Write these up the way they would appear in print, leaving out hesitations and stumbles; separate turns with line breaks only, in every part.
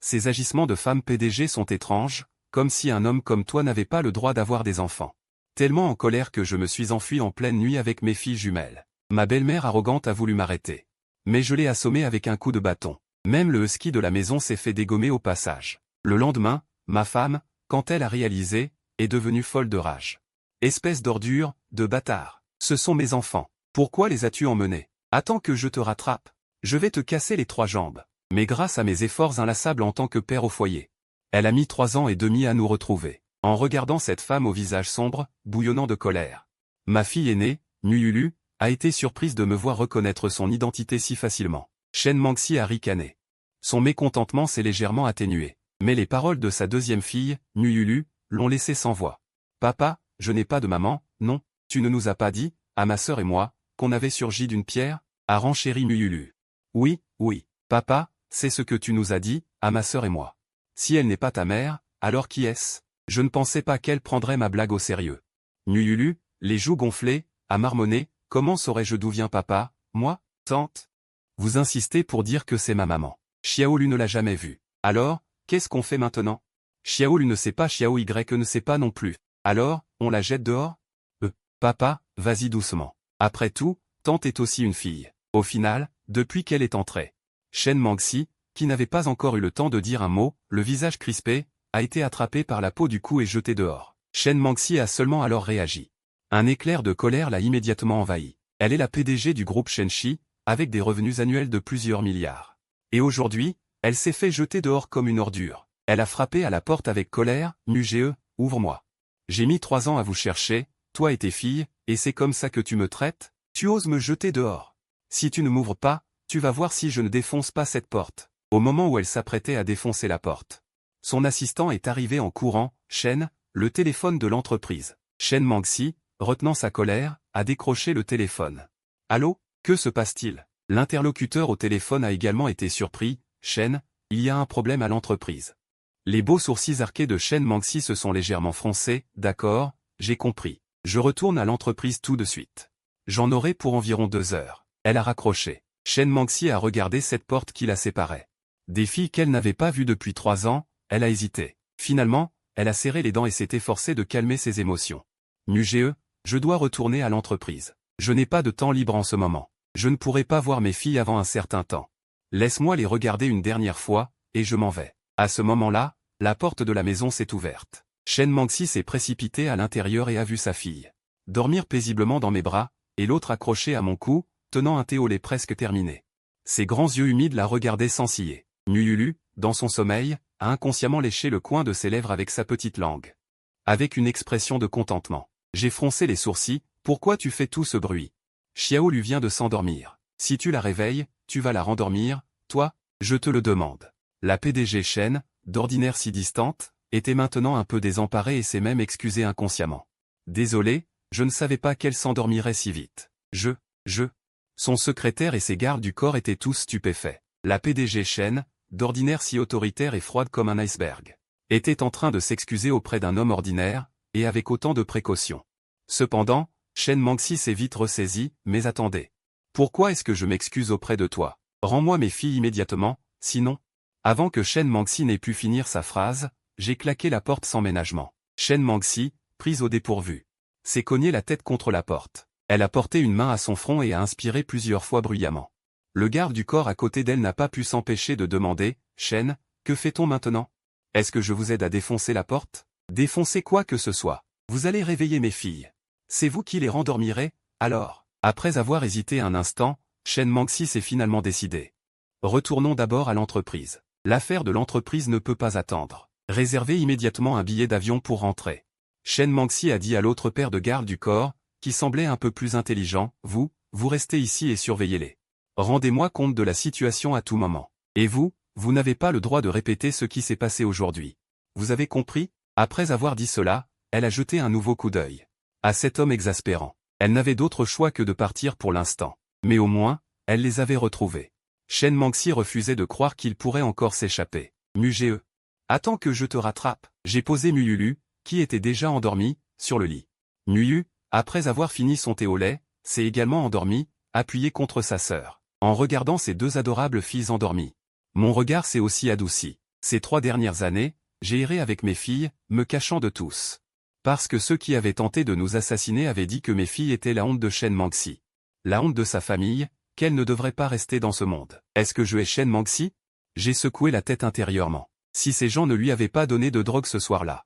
Ces agissements de femme PDG sont étranges, comme si un homme comme toi n'avait pas le droit d'avoir des enfants. Tellement en colère que je me suis enfui en pleine nuit avec mes filles jumelles. Ma belle-mère arrogante a voulu m'arrêter. Mais je l'ai assommée avec un coup de bâton. Même le husky de la maison s'est fait dégommer au passage. Le lendemain, ma femme, quand elle a réalisé, est devenue folle de rage. Espèce d'ordure, de bâtard. Ce sont mes enfants. Pourquoi les as-tu emmenés? Attends que je te rattrape. Je vais te casser les 3 jambes. Mais grâce à mes efforts inlassables en tant que père au foyer. Elle a mis 3 ans et demi à nous retrouver. En regardant cette femme au visage sombre, bouillonnant de colère. Ma fille aînée, Nuyulu, a été surprise de me voir reconnaître son identité si facilement. Shen Mangxi a ricané. Son mécontentement s'est légèrement atténué. Mais les paroles de sa deuxième fille, Nuyulu, l'ont laissé sans voix. Papa, je n'ai pas de maman, non, tu ne nous as pas dit, à ma sœur et moi, qu'on avait surgi d'une pierre, a renchéri Nuyulu. Oui, oui, papa, c'est ce que tu nous as dit, à ma sœur et moi. Si elle n'est pas ta mère, alors qui est-ce? Je ne pensais pas qu'elle prendrait ma blague au sérieux. Nuyulu, les joues gonflées, a marmonné, comment saurais-je d'où vient papa, moi, tante? Vous insistez pour dire que c'est ma maman. Xiaolu ne l'a jamais vue. Alors, qu'est-ce qu'on fait maintenant? Xiaolu ne sait pas, Xiao Y ne sait pas non plus. Alors, on la jette dehors? Papa, vas-y doucement. Après tout, tante est aussi une fille. Au final, depuis qu'elle est entrée. Shen Mangxi, qui n'avait pas encore eu le temps de dire un mot, le visage crispé, a été attrapé par la peau du cou et jeté dehors. Shen Mangxi a seulement alors réagi. Un éclair de colère l'a immédiatement envahi. Elle est la PDG du groupe Shenxi, avec des revenus annuels de plusieurs milliards. Et aujourd'hui, elle s'est fait jeter dehors comme une ordure. Elle a frappé à la porte avec colère, Muge, ouvre-moi. J'ai mis 3 ans à vous chercher, toi et tes filles, et c'est comme ça que tu me traites? Tu oses me jeter dehors? Si tu ne m'ouvres pas, tu vas voir si je ne défonce pas cette porte. Au moment où elle s'apprêtait à défoncer la porte. Son assistant est arrivé en courant, Shen, le téléphone de l'entreprise. Shen Mangxi, retenant sa colère, a décroché le téléphone. Allô, que se passe-t-il? L'interlocuteur au téléphone a également été surpris. Shen, il y a un problème à l'entreprise. Les beaux sourcils arqués de Shen Mangxi se sont légèrement froncés. D'accord, j'ai compris. Je retourne à l'entreprise tout de suite. J'en aurai pour environ 2 heures. Elle a raccroché. Shen Mangxi a regardé cette porte qui la séparait. Des filles qu'elle n'avait pas vues depuis 3 ans, elle a hésité. Finalement, elle a serré les dents et s'est efforcée de calmer ses émotions. Muge, je dois retourner à l'entreprise. Je n'ai pas de temps libre en ce moment. Je ne pourrai pas voir mes filles avant un certain temps. Laisse-moi les regarder une dernière fois, et je m'en vais. À ce moment-là, la porte de la maison s'est ouverte. Shen Mangxi s'est précipité à l'intérieur et a vu sa fille dormir paisiblement dans mes bras, et l'autre accrochée à mon cou, tenant un thé au lait presque terminé. Ses grands yeux humides la regardaient sans ciller. Nuyulu, dans son sommeil, a inconsciemment léché le coin de ses lèvres avec sa petite langue. Avec une expression de contentement. J'ai froncé les sourcils, pourquoi tu fais tout ce bruit? Xiao lui vient de s'endormir. Si tu la réveilles, tu vas la rendormir, toi, je te le demande. La PDG Shen, d'ordinaire si distante, était maintenant un peu désemparée et s'est même excusée inconsciemment. Désolé, je ne savais pas qu'elle s'endormirait si vite. Son secrétaire et ses gardes du corps étaient tous stupéfaits. La PDG Shen, d'ordinaire si autoritaire et froide comme un iceberg, était en train de s'excuser auprès d'un homme ordinaire, et avec autant de précautions. Cependant, Shen Mangxi s'est vite ressaisi, mais attendez. Pourquoi est-ce que je m'excuse auprès de toi? Rends-moi mes filles immédiatement, sinon... Avant que Shen Mangxi n'ait pu finir sa phrase, j'ai claqué la porte sans ménagement. Shen Mangxi, prise au dépourvu, s'est cogné la tête contre la porte. Elle a porté une main à son front et a inspiré plusieurs fois bruyamment. Le garde du corps à côté d'elle n'a pas pu s'empêcher de demander, « Shen, que fait-on maintenant? Est-ce que je vous aide à défoncer la porte? Défoncer quoi que ce soit. Vous allez réveiller mes filles. C'est vous qui les rendormirez, alors ?» Après avoir hésité un instant, Shen Mangxi s'est finalement décidé. Retournons d'abord à l'entreprise. L'affaire de l'entreprise ne peut pas attendre. Réservez immédiatement un billet d'avion pour rentrer. Shen Mangxi a dit à l'autre paire de garde du corps, qui semblait un peu plus intelligent, vous restez ici et surveillez-les. Rendez-moi compte de la situation à tout moment. Et vous n'avez pas le droit de répéter ce qui s'est passé aujourd'hui. Vous avez compris? Après avoir dit cela, elle a jeté un nouveau coup d'œil à cet homme exaspérant. Elle n'avait d'autre choix que de partir pour l'instant. Mais au moins, elle les avait retrouvés. Shen Mangxi refusait de croire qu'il pourrait encore s'échapper. Muge. Attends que je te rattrape. J'ai posé Muyulu, qui était déjà endormi, sur le lit. Muyu, après avoir fini son thé au lait, s'est également endormi, appuyé contre sa sœur. En regardant ces 2 adorables filles endormies. Mon regard s'est aussi adouci. Ces 3 dernières années, j'ai erré avec mes filles, me cachant de tous. Parce que ceux qui avaient tenté de nous assassiner avaient dit que mes filles étaient la honte de Shen Manxi. La honte de sa famille, qu'elle ne devrait pas rester dans ce monde. Est-ce que je hais Shen Manxi? J'ai secoué la tête intérieurement. Si ces gens ne lui avaient pas donné de drogue ce soir-là,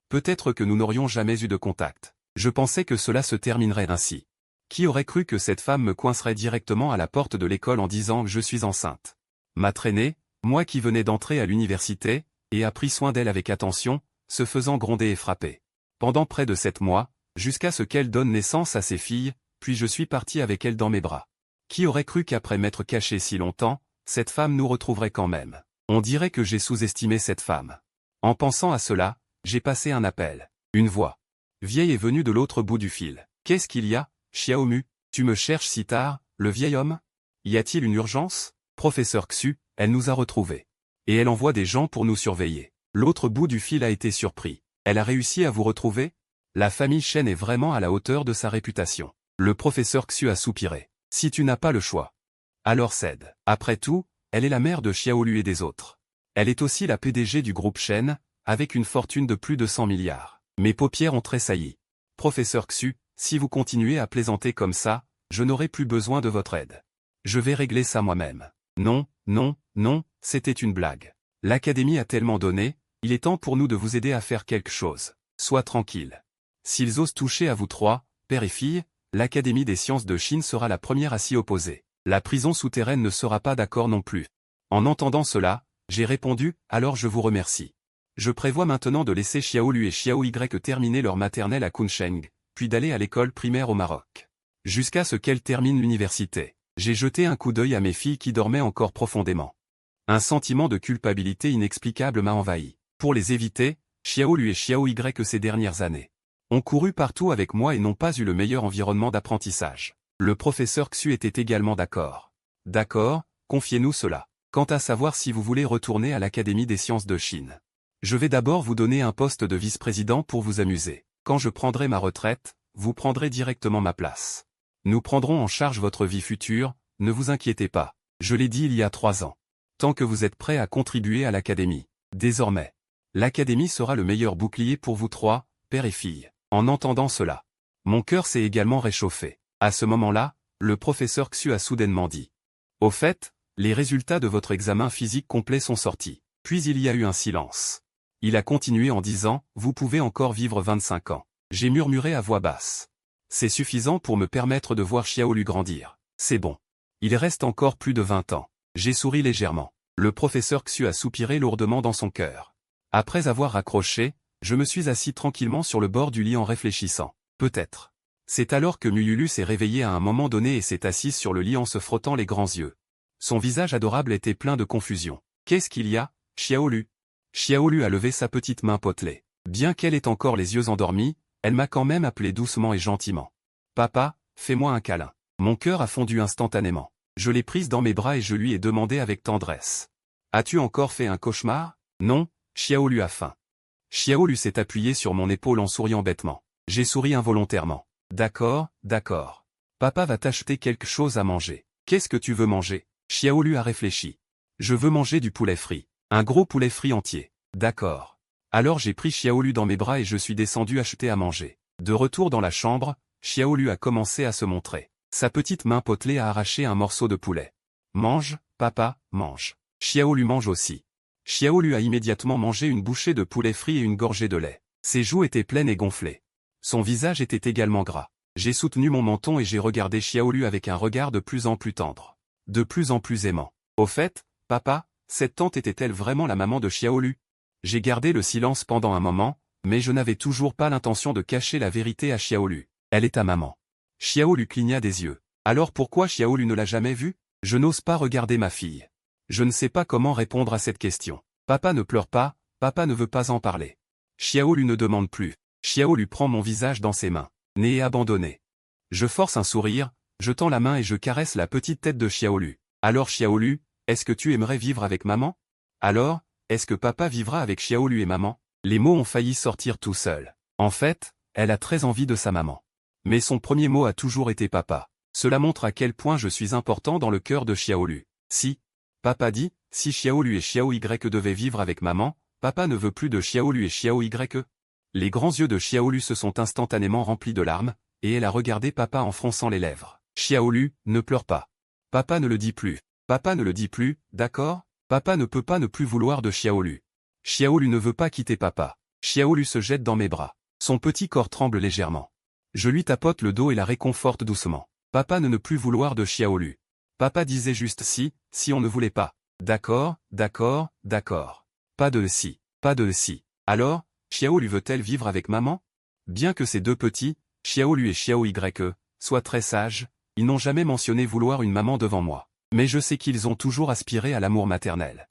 peut-être que nous n'aurions jamais eu de contact. Je pensais que cela se terminerait ainsi. Qui aurait cru que cette femme me coincerait directement à la porte de l'école en disant « je suis enceinte ». M'a traîné, moi qui venais d'entrer à l'université, et a pris soin d'elle avec attention, se faisant gronder et frapper. Pendant près de 7 mois, jusqu'à ce qu'elle donne naissance à ses filles, puis je suis parti avec elle dans mes bras. Qui aurait cru qu'après m'être caché si longtemps, cette femme nous retrouverait quand même? On dirait que j'ai sous-estimé cette femme. En pensant à cela, j'ai passé un appel. Une voix vieille est venue de l'autre bout du fil. « Qu'est-ce qu'il y a, Xiaomu? Tu me cherches si tard, le vieil homme? Y a-t-il une urgence? Professeur Xu, elle nous a retrouvés. Et elle envoie des gens pour nous surveiller. » L'autre bout du fil a été surpris. « Elle a réussi à vous retrouver? La famille Shen est vraiment à la hauteur de sa réputation. » Le professeur Xu a soupiré. « Si tu n'as pas le choix, alors cède. Après tout, elle est la mère de Xiaolu et des autres. Elle est aussi la PDG du groupe Shen, avec une fortune de plus de 100 milliards. » Mes paupières ont tressailli. « Professeur Xu, si vous continuez à plaisanter comme ça, je n'aurai plus besoin de votre aide. Je vais régler ça moi-même. » Non, non, non, c'était une blague. L'académie a tellement donné, il est temps pour nous de vous aider à faire quelque chose. Sois tranquille. S'ils osent toucher à vous trois, père et fille, l'Académie des sciences de Chine sera la première à s'y opposer. La prison souterraine ne sera pas d'accord non plus. En entendant cela, j'ai répondu, alors je vous remercie. Je prévois maintenant de laisser Xiaolu et Xiao Y terminer leur maternelle à Kunsheng, puis d'aller à l'école primaire au Maroc. Jusqu'à ce qu'elles terminent l'université. J'ai jeté un coup d'œil à mes filles qui dormaient encore profondément. Un sentiment de culpabilité inexplicable m'a envahi. Pour les éviter, Xiaolu et Xiao Y ces dernières années ont couru partout avec moi et n'ont pas eu le meilleur environnement d'apprentissage. Le professeur Xu était également d'accord. D'accord, confiez-nous cela. Quant à savoir si vous voulez retourner à l'Académie des sciences de Chine. Je vais d'abord vous donner un poste de vice-président pour vous amuser. Quand je prendrai ma retraite, vous prendrez directement ma place. Nous prendrons en charge votre vie future, ne vous inquiétez pas. Je l'ai dit il y a 3 ans. Tant que vous êtes prêts à contribuer à l'Académie. Désormais, l'Académie sera le meilleur bouclier pour vous trois, père et fille. En entendant cela, mon cœur s'est également réchauffé. À ce moment-là, le professeur Xu a soudainement dit. Au fait, les résultats de votre examen physique complet sont sortis. Puis il y a eu un silence. Il a continué en disant, vous pouvez encore vivre 25 ans. J'ai murmuré à voix basse. C'est suffisant pour me permettre de voir Xiaolu grandir. C'est bon. Il reste encore plus de 20 ans. J'ai souri légèrement. Le professeur Xu a soupiré lourdement dans son cœur. Après avoir raccroché, je me suis assis tranquillement sur le bord du lit en réfléchissant. Peut-être. C'est alors que Mululu s'est réveillée à un moment donné et s'est assise sur le lit en se frottant les grands yeux. Son visage adorable était plein de confusion. Qu'est-ce qu'il y a, Xiaolu? Xiaolu a levé sa petite main potelée. Bien qu'elle ait encore les yeux endormis, elle m'a quand même appelé doucement et gentiment. Papa, fais-moi un câlin. Mon cœur a fondu instantanément. Je l'ai prise dans mes bras et je lui ai demandé avec tendresse. As-tu encore fait un cauchemar? Non, Xiaolu a faim. Xiaolu s'est appuyé sur mon épaule en souriant bêtement. J'ai souri involontairement. D'accord, d'accord. Papa va t'acheter quelque chose à manger. Qu'est-ce que tu veux manger? Xiaolu a réfléchi. Je veux manger du poulet frit. Un gros poulet frit entier. D'accord. Alors j'ai pris Xiaolu dans mes bras et je suis descendu acheter à manger. De retour dans la chambre, Xiaolu a commencé à se montrer. Sa petite main potelée a arraché un morceau de poulet. Mange, papa, mange. Xiaolu mange aussi. Xiaolu a immédiatement mangé une bouchée de poulet frit et une gorgée de lait. Ses joues étaient pleines et gonflées. Son visage était également gras. J'ai soutenu mon menton et j'ai regardé Xiaolu avec un regard de plus en plus tendre. De plus en plus aimant. Au fait, papa, cette tante était-elle vraiment la maman de Xiaolu? J'ai gardé le silence pendant un moment, mais je n'avais toujours pas l'intention de cacher la vérité à Xiaolu. Elle est ta maman. Xiaolu cligna des yeux. Alors pourquoi Xiaolu ne l'a jamais vue? Je n'ose pas regarder ma fille. Je ne sais pas comment répondre à cette question. Papa ne pleure pas, papa ne veut pas en parler. Xiaolu ne demande plus. Xiaolu prend mon visage dans ses mains. Né et abandonné. Je force un sourire, je tends la main et je caresse la petite tête de Xiaolu. Alors Xiaolu, est-ce que tu aimerais vivre avec maman? Alors, est-ce que papa vivra avec Xiaolu et maman? Les mots ont failli sortir tout seuls. En fait, elle a très envie de sa maman. Mais son premier mot a toujours été papa. Cela montre à quel point je suis important dans le cœur de Xiaolu. Si papa dit, Si Xiaolu et Xiaoyu devaient vivre avec maman, papa ne veut plus de Xiaolu et Xiaoyu. Les grands yeux de Xiaolu se sont instantanément remplis de larmes, et elle a regardé papa en fronçant les lèvres. Xiaolu, ne pleure pas. Papa ne le dit plus. Papa ne le dit plus, d'accord? Papa ne peut pas ne plus vouloir de Xiaolu. Xiaolu ne veut pas quitter papa. Xiaolu se jette dans mes bras. Son petit corps tremble légèrement. Je lui tapote le dos et la réconforte doucement. Papa ne plus vouloir de Xiaolu. Papa disait juste si on ne voulait pas. D'accord, d'accord, d'accord. Pas de si, pas de si. Alors, Xiaolu veut-elle vivre avec maman? Bien que ces deux petits, Xiaolu et Xiaoyu, soient très sages, ils n'ont jamais mentionné vouloir une maman devant moi. Mais je sais qu'ils ont toujours aspiré à l'amour maternel.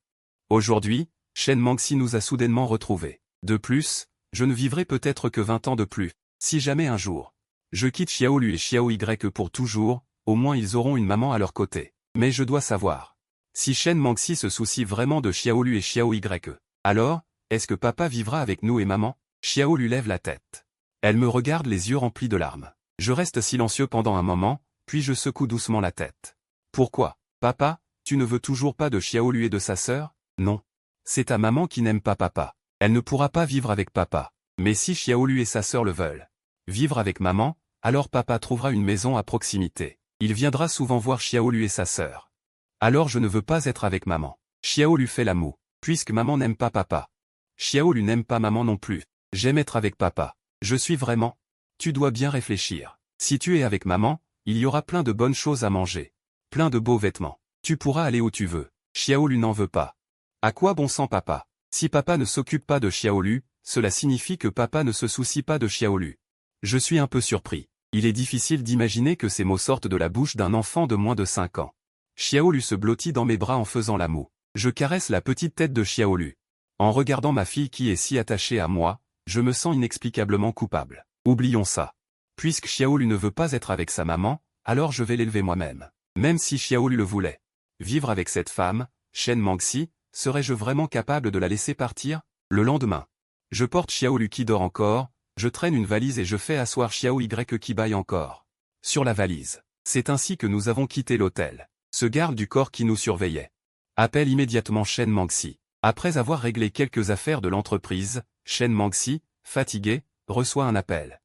Aujourd'hui, Shen Mangxi nous a soudainement retrouvés. De plus, je ne vivrai peut-être que 20 ans de plus. Si jamais un jour, je quitte Xiaolu et Xiaoyu pour toujours, au moins ils auront une maman à leur côté. Mais je dois savoir. Si Shen Mangxi se soucie vraiment de Xiaolu et Xiaoyu, alors, est-ce que papa vivra avec nous et maman? Xiaolu lève la tête. Elle me regarde les yeux remplis de larmes. Je reste silencieux pendant un moment, puis je secoue doucement la tête. Pourquoi? Papa, tu ne veux toujours pas de Xiaolu et de sa sœur? Non. C'est ta maman qui n'aime pas papa. Elle ne pourra pas vivre avec papa. Mais si Xiaolu et sa sœur le veulent vivre avec maman, alors papa trouvera une maison à proximité. Il viendra souvent voir Xiaolu et sa sœur. Alors je ne veux pas être avec maman. Xiaolu fait la moue, puisque maman n'aime pas papa. Xiaolu n'aime pas maman non plus. J'aime être avec papa. Je suis vraiment. Tu dois bien réfléchir. Si tu es avec maman, il y aura plein de bonnes choses à manger. Plein de beaux vêtements. Tu pourras aller où tu veux. Xiaolu n'en veut pas. À quoi bon sang papa? Si papa ne s'occupe pas de Xiaolu, cela signifie que papa ne se soucie pas de Xiaolu. Je suis un peu surpris. Il est difficile d'imaginer que ces mots sortent de la bouche d'un enfant de moins de 5 ans. Xiaolu se blottit dans mes bras en faisant la moue. Je caresse la petite tête de Xiaolu. En regardant ma fille qui est si attachée à moi, je me sens inexplicablement coupable. Oublions ça. Puisque Xiaolu ne veut pas être avec sa maman, alors je vais l'élever moi-même. Même si Xiaolu le voulait. Vivre avec cette femme, Shen Mangxi, serais-je vraiment capable de la laisser partir? Le lendemain. Je porte Xiaolu qui dort encore, je traîne une valise et je fais asseoir Xiaoyu qui bâille encore. Sur la valise. C'est ainsi que nous avons quitté l'hôtel. Ce garde du corps qui nous surveillait appelle immédiatement Shen Mangxi. Après avoir réglé quelques affaires de l'entreprise, Shen Mangxi, fatiguée, reçoit un appel.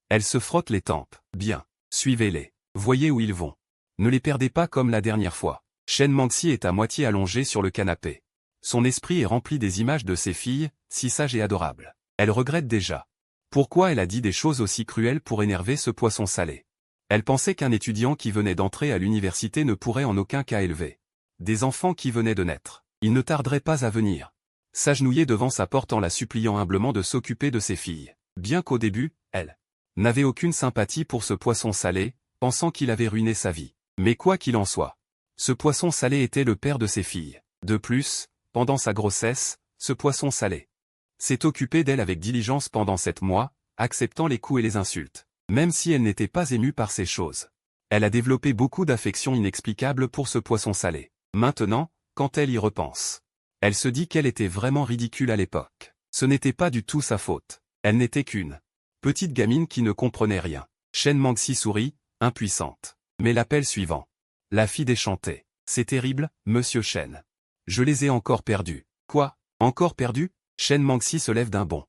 Elle se frotte les tempes. Bien. Suivez-les. Voyez où ils vont. Ne les perdez pas comme la dernière fois. Shen Mangxi est à moitié allongée sur le canapé. Son esprit est rempli des images de ses filles, si sages et adorables. Elle regrette déjà. Pourquoi elle a dit des choses aussi cruelles pour énerver ce poisson salé? Elle pensait qu'un étudiant qui venait d'entrer à l'université ne pourrait en aucun cas élever des enfants qui venaient de naître. Il ne tarderait pas à venir s'agenouiller devant sa porte en la suppliant humblement de s'occuper de ses filles. Bien qu'au début, elle n'avait aucune sympathie pour ce poisson salé, pensant qu'il avait ruiné sa vie. Mais quoi qu'il en soit, ce poisson salé était le père de ses filles. De plus, pendant sa grossesse, ce poisson salé s'est occupé d'elle avec diligence pendant 7 mois, acceptant les coups et les insultes. Même si elle n'était pas émue par ces choses. Elle a développé beaucoup d'affection inexplicable pour ce poisson salé. Maintenant, quand elle y repense, elle se dit qu'elle était vraiment ridicule à l'époque. Ce n'était pas du tout sa faute. Elle n'était qu'une petite gamine qui ne comprenait rien. Shen Mangxi sourit, impuissante. Mais l'appel suivant. La fille déchantée. C'est terrible, monsieur Shen. Je les ai encore perdus. Quoi? Encore perdus? Shen Mangxi se lève d'un bond.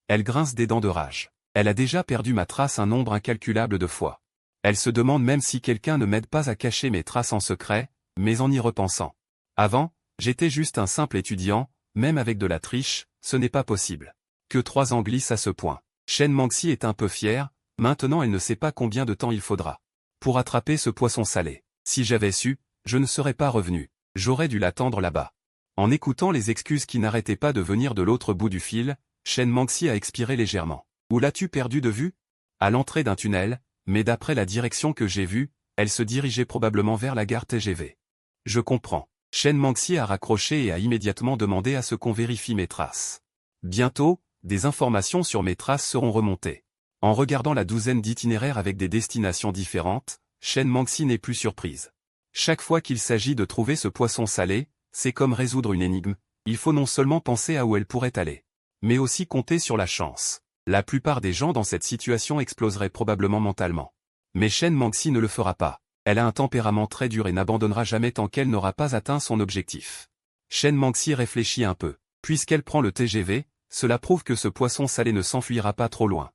Elle grince des dents de rage. Elle a déjà perdu ma trace un nombre incalculable de fois. Elle se demande même si quelqu'un ne m'aide pas à cacher mes traces en secret, mais en y repensant. Avant, j'étais juste un simple étudiant, même avec de la triche, ce n'est pas possible. Que 3 ans glissent à ce point. Shen Mangxi est un peu fière, maintenant elle ne sait pas combien de temps il faudra pour attraper ce poisson salé. Si j'avais su, je ne serais pas revenu. J'aurais dû l'attendre là-bas. En écoutant les excuses qui n'arrêtaient pas de venir de l'autre bout du fil, Shen Mangxi a expiré légèrement. Où l'as-tu perdu de vue? À l'entrée d'un tunnel, mais d'après la direction que j'ai vue, elle se dirigeait probablement vers la gare TGV. Je comprends. Shen Mangxi a raccroché et a immédiatement demandé à ce qu'on vérifie mes traces. Bientôt, des informations sur mes traces seront remontées. En regardant la douzaine d'itinéraires avec des destinations différentes, Shen Mangxi n'est plus surprise. Chaque fois qu'il s'agit de trouver ce poisson salé, c'est comme résoudre une énigme, il faut non seulement penser à où elle pourrait aller, mais aussi compter sur la chance. La plupart des gens dans cette situation exploseraient probablement mentalement. Mais Shen Mangxi ne le fera pas. Elle a un tempérament très dur et n'abandonnera jamais tant qu'elle n'aura pas atteint son objectif. Shen Mangxi réfléchit un peu. Puisqu'elle prend le TGV, cela prouve que ce poisson salé ne s'enfuira pas trop loin.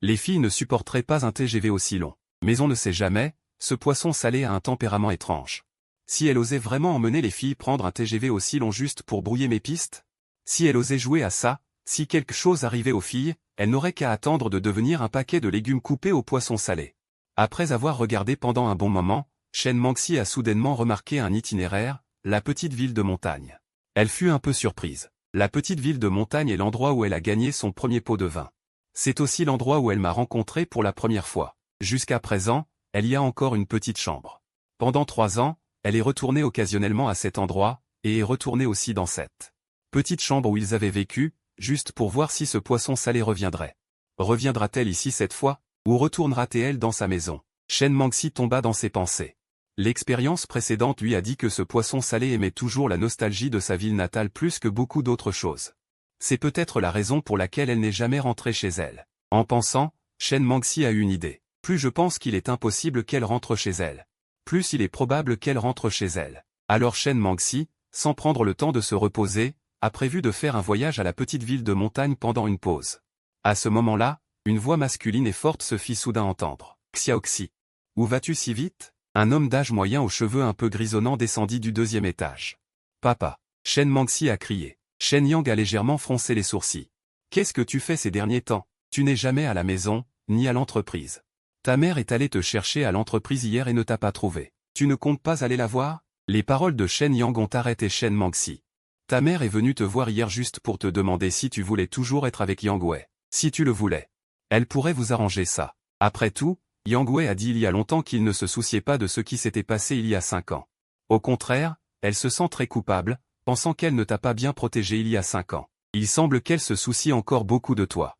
Les filles ne supporteraient pas un TGV aussi long. Mais on ne sait jamais, ce poisson salé a un tempérament étrange. Si elle osait vraiment emmener les filles prendre un TGV aussi long juste pour brouiller mes pistes? Si elle osait jouer à ça, si quelque chose arrivait aux filles, elle n'aurait qu'à attendre de devenir un paquet de légumes coupés au poisson salé. Après avoir regardé pendant un bon moment, Shen Mangxi a soudainement remarqué un itinéraire, la petite ville de montagne. Elle fut un peu surprise. La petite ville de montagne est l'endroit où elle a gagné son premier pot de vin. C'est aussi l'endroit où elle m'a rencontré pour la première fois. Jusqu'à présent, elle y a encore une petite chambre. Pendant 3 ans, elle est retournée occasionnellement à cet endroit, et est retournée aussi dans cette petite chambre où ils avaient vécu, juste pour voir si ce poisson salé reviendrait. Reviendra-t-elle ici cette fois, ou retournera-t-elle dans sa maison? Shen Mangxi tomba dans ses pensées. L'expérience précédente lui a dit que ce poisson salé aimait toujours la nostalgie de sa ville natale plus que beaucoup d'autres choses. C'est peut-être la raison pour laquelle elle n'est jamais rentrée chez elle. En pensant, Shen Mangxi a eu une idée. Plus je pense qu'il est impossible qu'elle rentre chez elle, plus il est probable qu'elle rentre chez elle. Alors Shen Mangxi, sans prendre le temps de se reposer, a prévu de faire un voyage à la petite ville de montagne pendant une pause. À ce moment-là, une voix masculine et forte se fit soudain entendre. « Xiaoxi, où vas-tu si vite ?» Un homme d'âge moyen aux cheveux un peu grisonnants descendit du 2e étage. « Papa !» Shen Mangxi a crié. Shen Yang a légèrement froncé les sourcils. « Qu'est-ce que tu fais ces derniers temps? Tu n'es jamais à la maison, ni à l'entreprise. Ta mère est allée te chercher à l'entreprise hier et ne t'a pas trouvé. Tu ne comptes pas aller la voir ?» Les paroles de Shen Yang ont arrêté Shen Mangxi. « Ta mère est venue te voir hier juste pour te demander si tu voulais toujours être avec Yang Wei. Si tu le voulais. Elle pourrait vous arranger ça. Après tout, Yang Wei a dit il y a longtemps qu'il ne se souciait pas de ce qui s'était passé il y a 5 ans. Au contraire, elle se sent très coupable, pensant qu'elle ne t'a pas bien protégé il y a 5 ans. Il semble qu'elle se soucie encore beaucoup de toi. »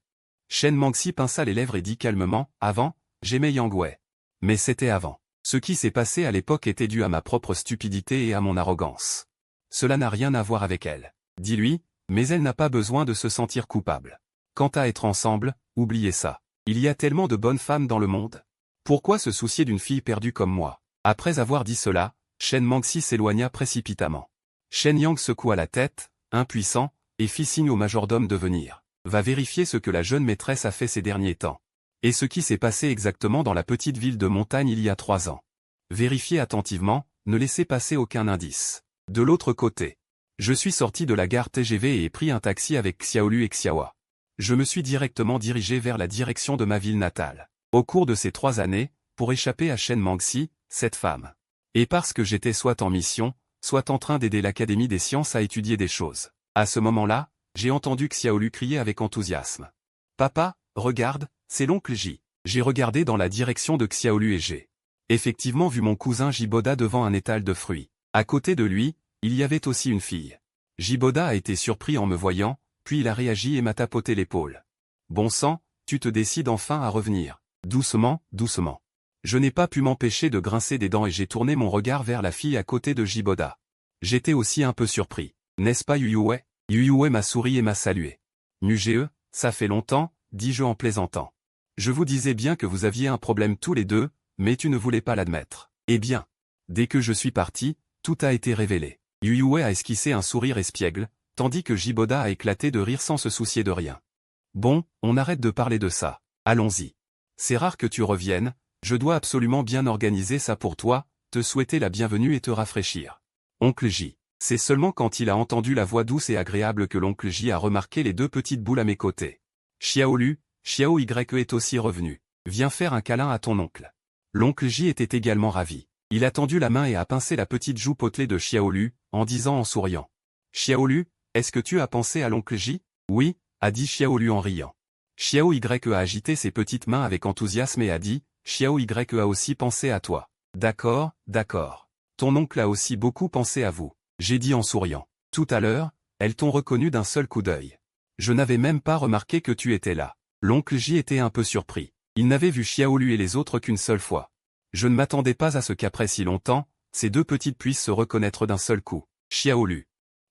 Shen Mangxi pinça les lèvres et dit calmement, « Avant, j'aimais Yang Wei. Mais c'était avant. Ce qui s'est passé à l'époque était dû à ma propre stupidité et à mon arrogance. Cela n'a rien à voir avec elle. Dis-lui, mais elle n'a pas besoin de se sentir coupable. Quant à être ensemble, oubliez ça. Il y a tellement de bonnes femmes dans le monde. Pourquoi se soucier d'une fille perdue comme moi? » Après avoir dit cela, Shen Mangxi s'éloigna précipitamment. Shen Yang secoua la tête, impuissant, et fit signe au majordome de venir. « Va vérifier ce que la jeune maîtresse a fait ces derniers temps. Et ce qui s'est passé exactement dans la petite ville de montagne il y a 3 ans. Vérifiez attentivement, ne laissez passer aucun indice. » De l'autre côté, je suis sorti de la gare TGV et ai pris un taxi avec Xiaolu et Xiaohua. Je me suis directement dirigé vers la direction de ma ville natale. Au cours de ces 3 années, pour échapper à Shen Mangxi, cette femme. Et parce que j'étais soit en mission, soit en train d'aider l'Académie des sciences à étudier des choses. À ce moment-là, j'ai entendu Xiaolu crier avec enthousiasme. « Papa, regarde, c'est l'oncle J. » J'ai regardé dans la direction de Xiaolu et j'ai effectivement vu mon cousin Jiboda devant un étal de fruits. À côté de lui, il y avait aussi une fille. Jiboda a été surpris en me voyant, puis il a réagi et m'a tapoté l'épaule. « Bon sang, tu te décides enfin à revenir. » Doucement, doucement. Je n'ai pas pu m'empêcher de grincer des dents et j'ai tourné mon regard vers la fille à côté de Jiboda. J'étais aussi un peu surpris. « N'est-ce pas Yuyue ?» Yuyue m'a souri et m'a salué. « Mugee, ça fait longtemps, dis-je en plaisantant. Je vous disais bien que vous aviez un problème tous les deux, mais tu ne voulais pas l'admettre. Eh bien, dès que je suis parti, tout a été révélé. » Yuyue a esquissé un sourire espiègle, tandis que Jiboda a éclaté de rire sans se soucier de rien. « Bon, on arrête de parler de ça. Allons-y. C'est rare que tu reviennes, je dois absolument bien organiser ça pour toi, te souhaiter la bienvenue et te rafraîchir. » Oncle J. C'est seulement quand il a entendu la voix douce et agréable que l'oncle J a remarqué les 2 petites boules à mes côtés. « Xiaolu, Xiao Y est aussi revenu. Viens faire un câlin à ton oncle. » L'oncle J était également ravi. Il a tendu la main et a pincé la petite joue potelée de Xiaolu, en disant en souriant. « Xiaolu, est-ce que tu as pensé à l'oncle J ?»« Oui, » a dit Xiaolu en riant. Xiao Y a agité ses petites mains avec enthousiasme et a dit, « Xiao Y a aussi pensé à toi. »« D'accord, d'accord. Ton oncle a aussi beaucoup pensé à vous. » J'ai dit en souriant. « Tout à l'heure, elles t'ont reconnu d'un seul coup d'œil. Je n'avais même pas remarqué que tu étais là. » L'oncle J était un peu surpris. Il n'avait vu Xiaolu et les autres qu'une seule fois. Je ne m'attendais pas à ce qu'après si longtemps, ces 2 petites puissent se reconnaître d'un seul coup. « Xiaolu.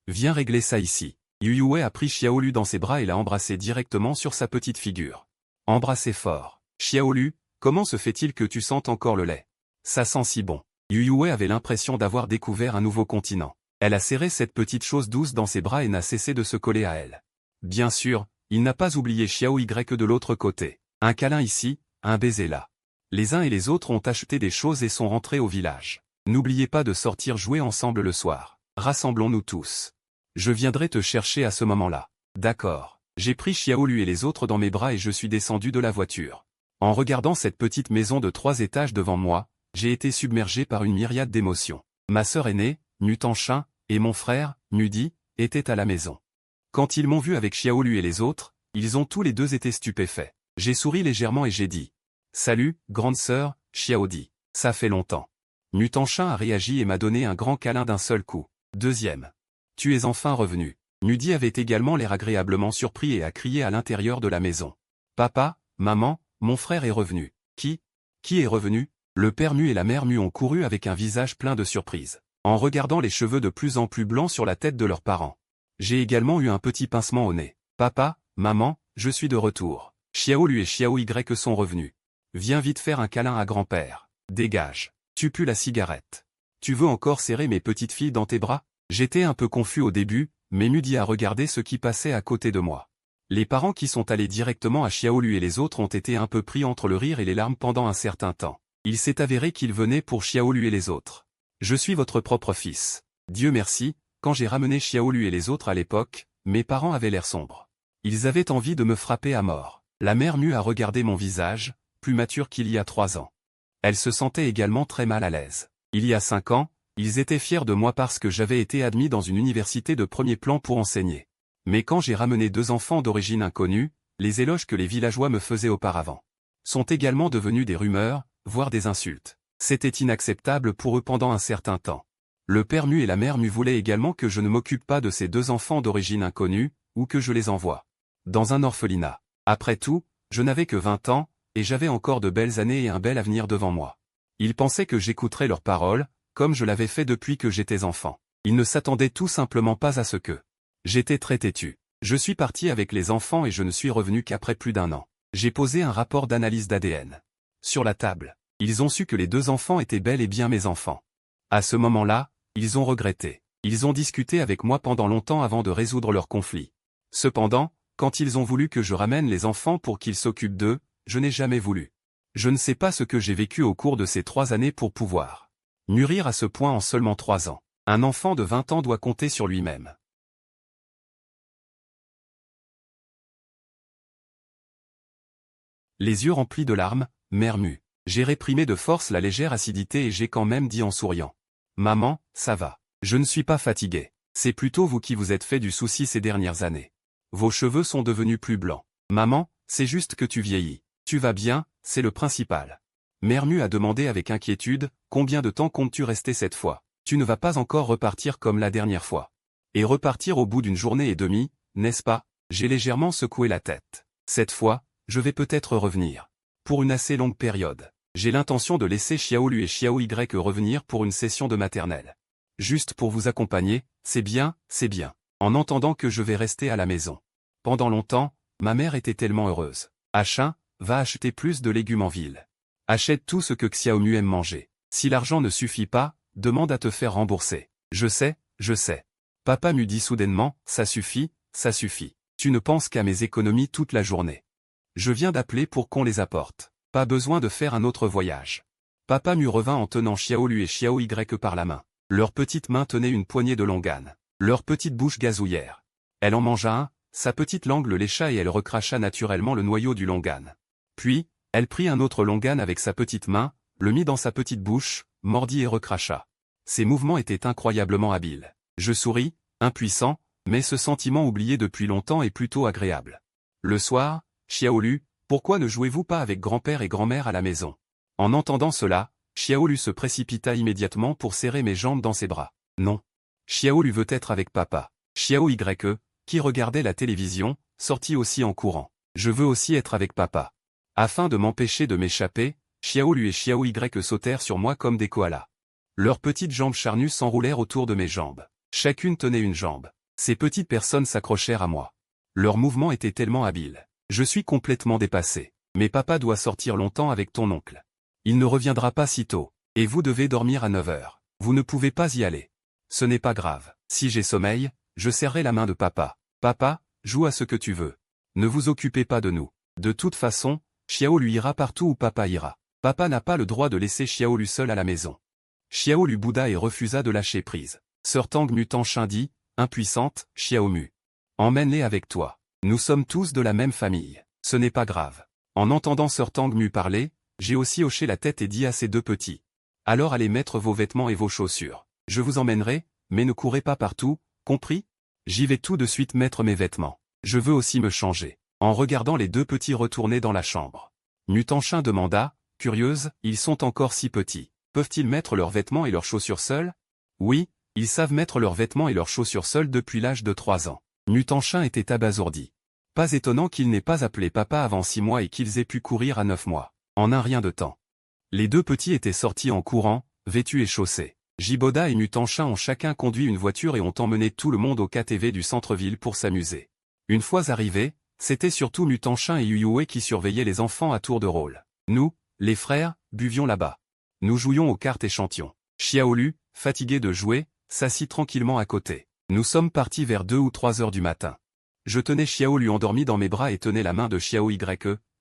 Viens régler ça ici. » Yuyue a pris Xiaolu dans ses bras et l'a embrassé directement sur sa petite figure. Embrassé fort. « Xiaolu, comment se fait-il que tu sentes encore le lait? Ça sent si bon. » Yuyue avait l'impression d'avoir découvert un nouveau continent. Elle a serré cette petite chose douce dans ses bras et n'a cessé de se coller à elle. Bien sûr, il n'a pas oublié Xiao Y de l'autre côté. Un câlin ici, un baiser là. Les uns et les autres ont acheté des choses et sont rentrés au village. N'oubliez pas de sortir jouer ensemble le soir. Rassemblons-nous tous. Je viendrai te chercher à ce moment-là. D'accord. J'ai pris Xiaolu et les autres dans mes bras et je suis descendu de la voiture. En regardant cette petite maison de 3 étages devant moi, j'ai été submergé par une myriade d'émotions. Ma sœur aînée, Nutanshin, et mon frère, Nudi, étaient à la maison. Quand ils m'ont vu avec Xiaolu et les autres, ils ont tous les deux été stupéfaits. J'ai souri légèrement et j'ai dit « Salut, grande sœur, Xiaodi. Ça fait longtemps. » Nutanshin a réagi et m'a donné un grand câlin d'un seul coup. Deuxième. « Tu es enfin revenu. » Nudi avait également l'air agréablement surpris et a crié à l'intérieur de la maison. « Papa, maman, mon frère est revenu. » Qui est revenu? Le père Mu et la mère Mu ont couru avec un visage plein de surprise, en regardant les cheveux de plus en plus blancs sur la tête de leurs parents. J'ai également eu un petit pincement au nez. « Papa, maman, je suis de retour. Xiaolu et Xiao Y sont revenus. Viens vite faire un câlin à grand-père. Dégage. Tu pues la cigarette. Tu veux encore serrer mes petites filles dans tes bras? » J'étais un peu confus au début, mais Mudi a regardé ce qui passait à côté de moi. Les parents qui sont allés directement à Xiaolu et les autres ont été un peu pris entre le rire et les larmes pendant un certain temps. Il s'est avéré qu'ils venaient pour Xiaolu et les autres. Je suis votre propre fils. Dieu merci, quand j'ai ramené Xiaolu et les autres à l'époque, mes parents avaient l'air sombres. Ils avaient envie de me frapper à mort. La mère Mu a regardé mon visage, plus mature qu'il y a 3 ans. Elle se sentait également très mal à l'aise. Il y a 5 ans, ils étaient fiers de moi parce que j'avais été admis dans une université de premier plan pour enseigner. Mais quand j'ai ramené 2 enfants d'origine inconnue, les éloges que les villageois me faisaient auparavant sont également devenus des rumeurs, voire des insultes. C'était inacceptable pour eux pendant un certain temps. Le père Mu et la mère Mu voulaient également que je ne m'occupe pas de ces 2 enfants d'origine inconnue, ou que je les envoie dans un orphelinat. Après tout, je n'avais que 20 ans, et j'avais encore de belles années et un bel avenir devant moi. Ils pensaient que j'écouterais leurs paroles, comme je l'avais fait depuis que j'étais enfant. Ils ne s'attendaient tout simplement pas à ce que j'étais très têtu. Je suis parti avec les enfants et je ne suis revenu qu'après plus d'1 an. J'ai posé un rapport d'analyse d'ADN sur la table. Ils ont su que les 2 enfants étaient bel et bien mes enfants. À ce moment-là, ils ont regretté. Ils ont discuté avec moi pendant longtemps avant de résoudre leur conflit. Cependant, quand ils ont voulu que je ramène les enfants pour qu'ils s'occupent d'eux, je n'ai jamais voulu. Je ne sais pas ce que j'ai vécu au cours de ces 3 années pour pouvoir mûrir à ce point en seulement 3 ans. Un enfant de 20 ans doit compter sur lui-même. Les yeux remplis de larmes, mère Mu. J'ai réprimé de force la légère acidité et j'ai quand même dit en souriant. Maman, ça va. Je ne suis pas fatigué. C'est plutôt vous qui vous êtes fait du souci ces dernières années. Vos cheveux sont devenus plus blancs. Maman, c'est juste que tu vieillis. Tu vas bien, c'est le principal. Mère Mu a demandé avec inquiétude, combien de temps comptes-tu rester cette fois? Tu ne vas pas encore repartir comme la dernière fois. Et repartir au bout d'une journée et demie, n'est-ce pas? J'ai légèrement secoué la tête. Cette fois, je vais peut-être revenir. Pour une assez longue période. J'ai l'intention de laisser Xiaolu et Xiao Y revenir pour une session de maternelle. Juste pour vous accompagner, c'est bien, c'est bien. En entendant que je vais rester à la maison. Pendant longtemps, ma mère était tellement heureuse. Achin, va acheter plus de légumes en ville. Achète tout ce que Xiaomu aime manger. Si l'argent ne suffit pas, demande à te faire rembourser. Je sais, je sais. Papa me dit soudainement, ça suffit, ça suffit. Tu ne penses qu'à mes économies toute la journée. Je viens d'appeler pour qu'on les apporte. Pas besoin de faire un autre voyage. Papa Mu revint en tenant Xiaolu et Xiao Y par la main. Leurs petites mains tenaient une poignée de longan. Leur petite bouche gazouillère. Elle en mangea un, sa petite langue le lécha et elle recracha naturellement le noyau du longan. Puis, elle prit un autre longan avec sa petite main, le mit dans sa petite bouche, mordit et recracha. Ses mouvements étaient incroyablement habiles. Je souris, impuissant, mais ce sentiment oublié depuis longtemps est plutôt agréable. Le soir, Xiaolu, pourquoi ne jouez-vous pas avec grand-père et grand-mère à la maison? En entendant cela, Xiaolu se précipita immédiatement pour serrer mes jambes dans ses bras. Non. Xiaolu veut être avec papa. Xiao Y, qui regardait la télévision, sortit aussi en courant. Je veux aussi être avec papa. Afin de m'empêcher de m'échapper, Xiaolu et Xiao Y sautèrent sur moi comme des koalas. Leurs petites jambes charnues s'enroulèrent autour de mes jambes. Chacune tenait une jambe. Ces petites personnes s'accrochèrent à moi. Leurs mouvements étaient tellement habiles. Je suis complètement dépassé. Mais papa doit sortir longtemps avec ton oncle. Il ne reviendra pas si tôt. Et vous devez dormir à 9 heures. Vous ne pouvez pas y aller. Ce n'est pas grave. Si j'ai sommeil, je serrerai la main de papa. Papa, joue à ce que tu veux. Ne vous occupez pas de nous. De toute façon, Xiaolu ira partout où papa ira. Papa n'a pas le droit de laisser Xiaolu seul à la maison. Xiaolu bouda et refusa de lâcher prise. Sœur Tang Mu-Tangshin dit, impuissante, Xiaomu. Emmène-les avec toi. Nous sommes tous de la même famille. Ce n'est pas grave. En entendant Sœur Tang Mu parler, j'ai aussi hoché la tête et dit à ces deux petits. Alors allez mettre vos vêtements et vos chaussures. Je vous emmènerai, mais ne courez pas partout, compris? J'y vais tout de suite mettre mes vêtements. Je veux aussi me changer. En regardant les deux petits retourner dans la chambre. Mu-Tangshin demanda, curieuse, ils sont encore si petits. Peuvent-ils mettre leurs vêtements et leurs chaussures seuls? Oui, ils savent mettre leurs vêtements et leurs chaussures seuls depuis l'âge de 3 ans. Mu-Tangshin était abasourdi. Pas étonnant qu'ils n'aient pas appelé papa avant 6 mois et qu'ils aient pu courir à 9 mois. En un rien de temps. Les deux petits étaient sortis en courant, vêtus et chaussés. Jiboda et Mu-Tangshin ont chacun conduit une voiture et ont emmené tout le monde au KTV du centre-ville pour s'amuser. Une fois arrivés, c'était surtout Mu-Tangshin et Yuyue qui surveillaient les enfants à tour de rôle. Nous, les frères, buvions là-bas. Nous jouions aux cartes et chantions. Xiaolu, fatigué de jouer, s'assit tranquillement à côté. Nous sommes partis vers 2 ou 3 heures du matin. Je tenais Xiaolu endormi dans mes bras et tenais la main de Xiao Ye,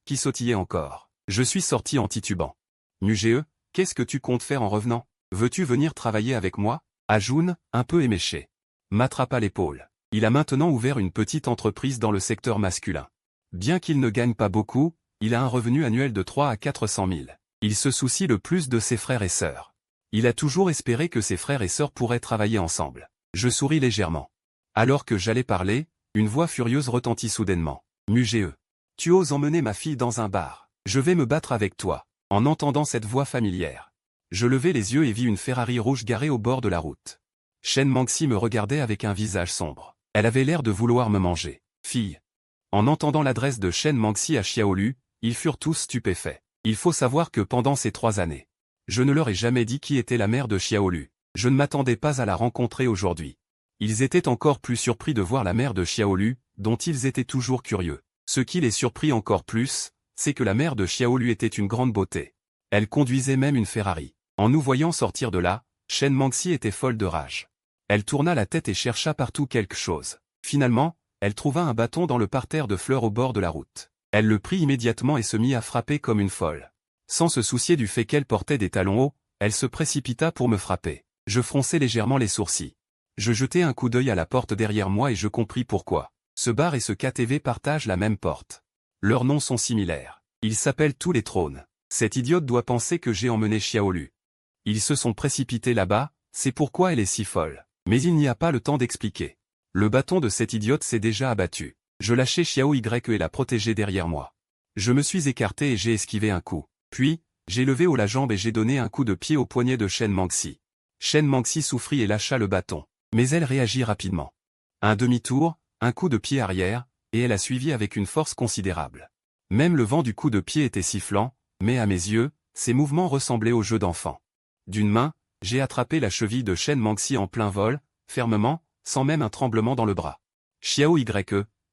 qui sautillait encore. Je suis sorti en titubant. Mu-Ge, qu'est-ce que tu comptes faire en revenant? Veux-tu venir travailler avec moi? Ajun, un peu éméché, m'attrapa l'épaule. Il a maintenant ouvert une petite entreprise dans le secteur masculin. Bien qu'il ne gagne pas beaucoup, il a un revenu annuel de 3 à 400 000. Il se soucie le plus de ses frères et sœurs. Il a toujours espéré que ses frères et sœurs pourraient travailler ensemble. Je souris légèrement. Alors que j'allais parler, une voix furieuse retentit soudainement. Mu-Ge, tu oses emmener ma fille dans un bar. Je vais me battre avec toi. En entendant cette voix familière, je levai les yeux et vis une Ferrari rouge garée au bord de la route. Shen Manxi me regardait avec un visage sombre. Elle avait l'air de vouloir me manger. Fille. En entendant l'adresse de Shen Manxi à Xiaolu, ils furent tous stupéfaits. Il faut savoir que pendant ces 3 années, je ne leur ai jamais dit qui était la mère de Xiaolu. Je ne m'attendais pas à la rencontrer aujourd'hui. Ils étaient encore plus surpris de voir la mère de Xiaolu, dont ils étaient toujours curieux. Ce qui les surprit encore plus, c'est que la mère de Xiaolu était une grande beauté. Elle conduisait même une Ferrari. En nous voyant sortir de là, Shen Manxi était folle de rage. Elle tourna la tête et chercha partout quelque chose. Finalement, elle trouva un bâton dans le parterre de fleurs au bord de la route. Elle le prit immédiatement et se mit à frapper comme une folle. Sans se soucier du fait qu'elle portait des talons hauts, elle se précipita pour me frapper. Je fronçai légèrement les sourcils. Je jetai un coup d'œil à la porte derrière moi et je compris pourquoi. Ce bar et ce KTV partagent la même porte. Leurs noms sont similaires. Ils s'appellent tous les trônes. Cette idiote doit penser que j'ai emmené Xiaolu. Ils se sont précipités là-bas, c'est pourquoi elle est si folle. Mais il n'y a pas le temps d'expliquer. Le bâton de cette idiote s'est déjà abattu. Je lâchai Xiao Ye et la protégeai derrière moi. Je me suis écarté et j'ai esquivé un coup. Puis, j'ai levé haut la jambe et j'ai donné un coup de pied au poignet de Shen Manxi. Shen Manxi souffrit et lâcha le bâton. Mais elle réagit rapidement. Un demi-tour, un coup de pied arrière, et elle a suivi avec une force considérable. Même le vent du coup de pied était sifflant, mais à mes yeux, ces mouvements ressemblaient au jeu d'enfant. D'une main, j'ai attrapé la cheville de Shen Manxi en plein vol, fermement, sans même un tremblement dans le bras. Xiao Ye,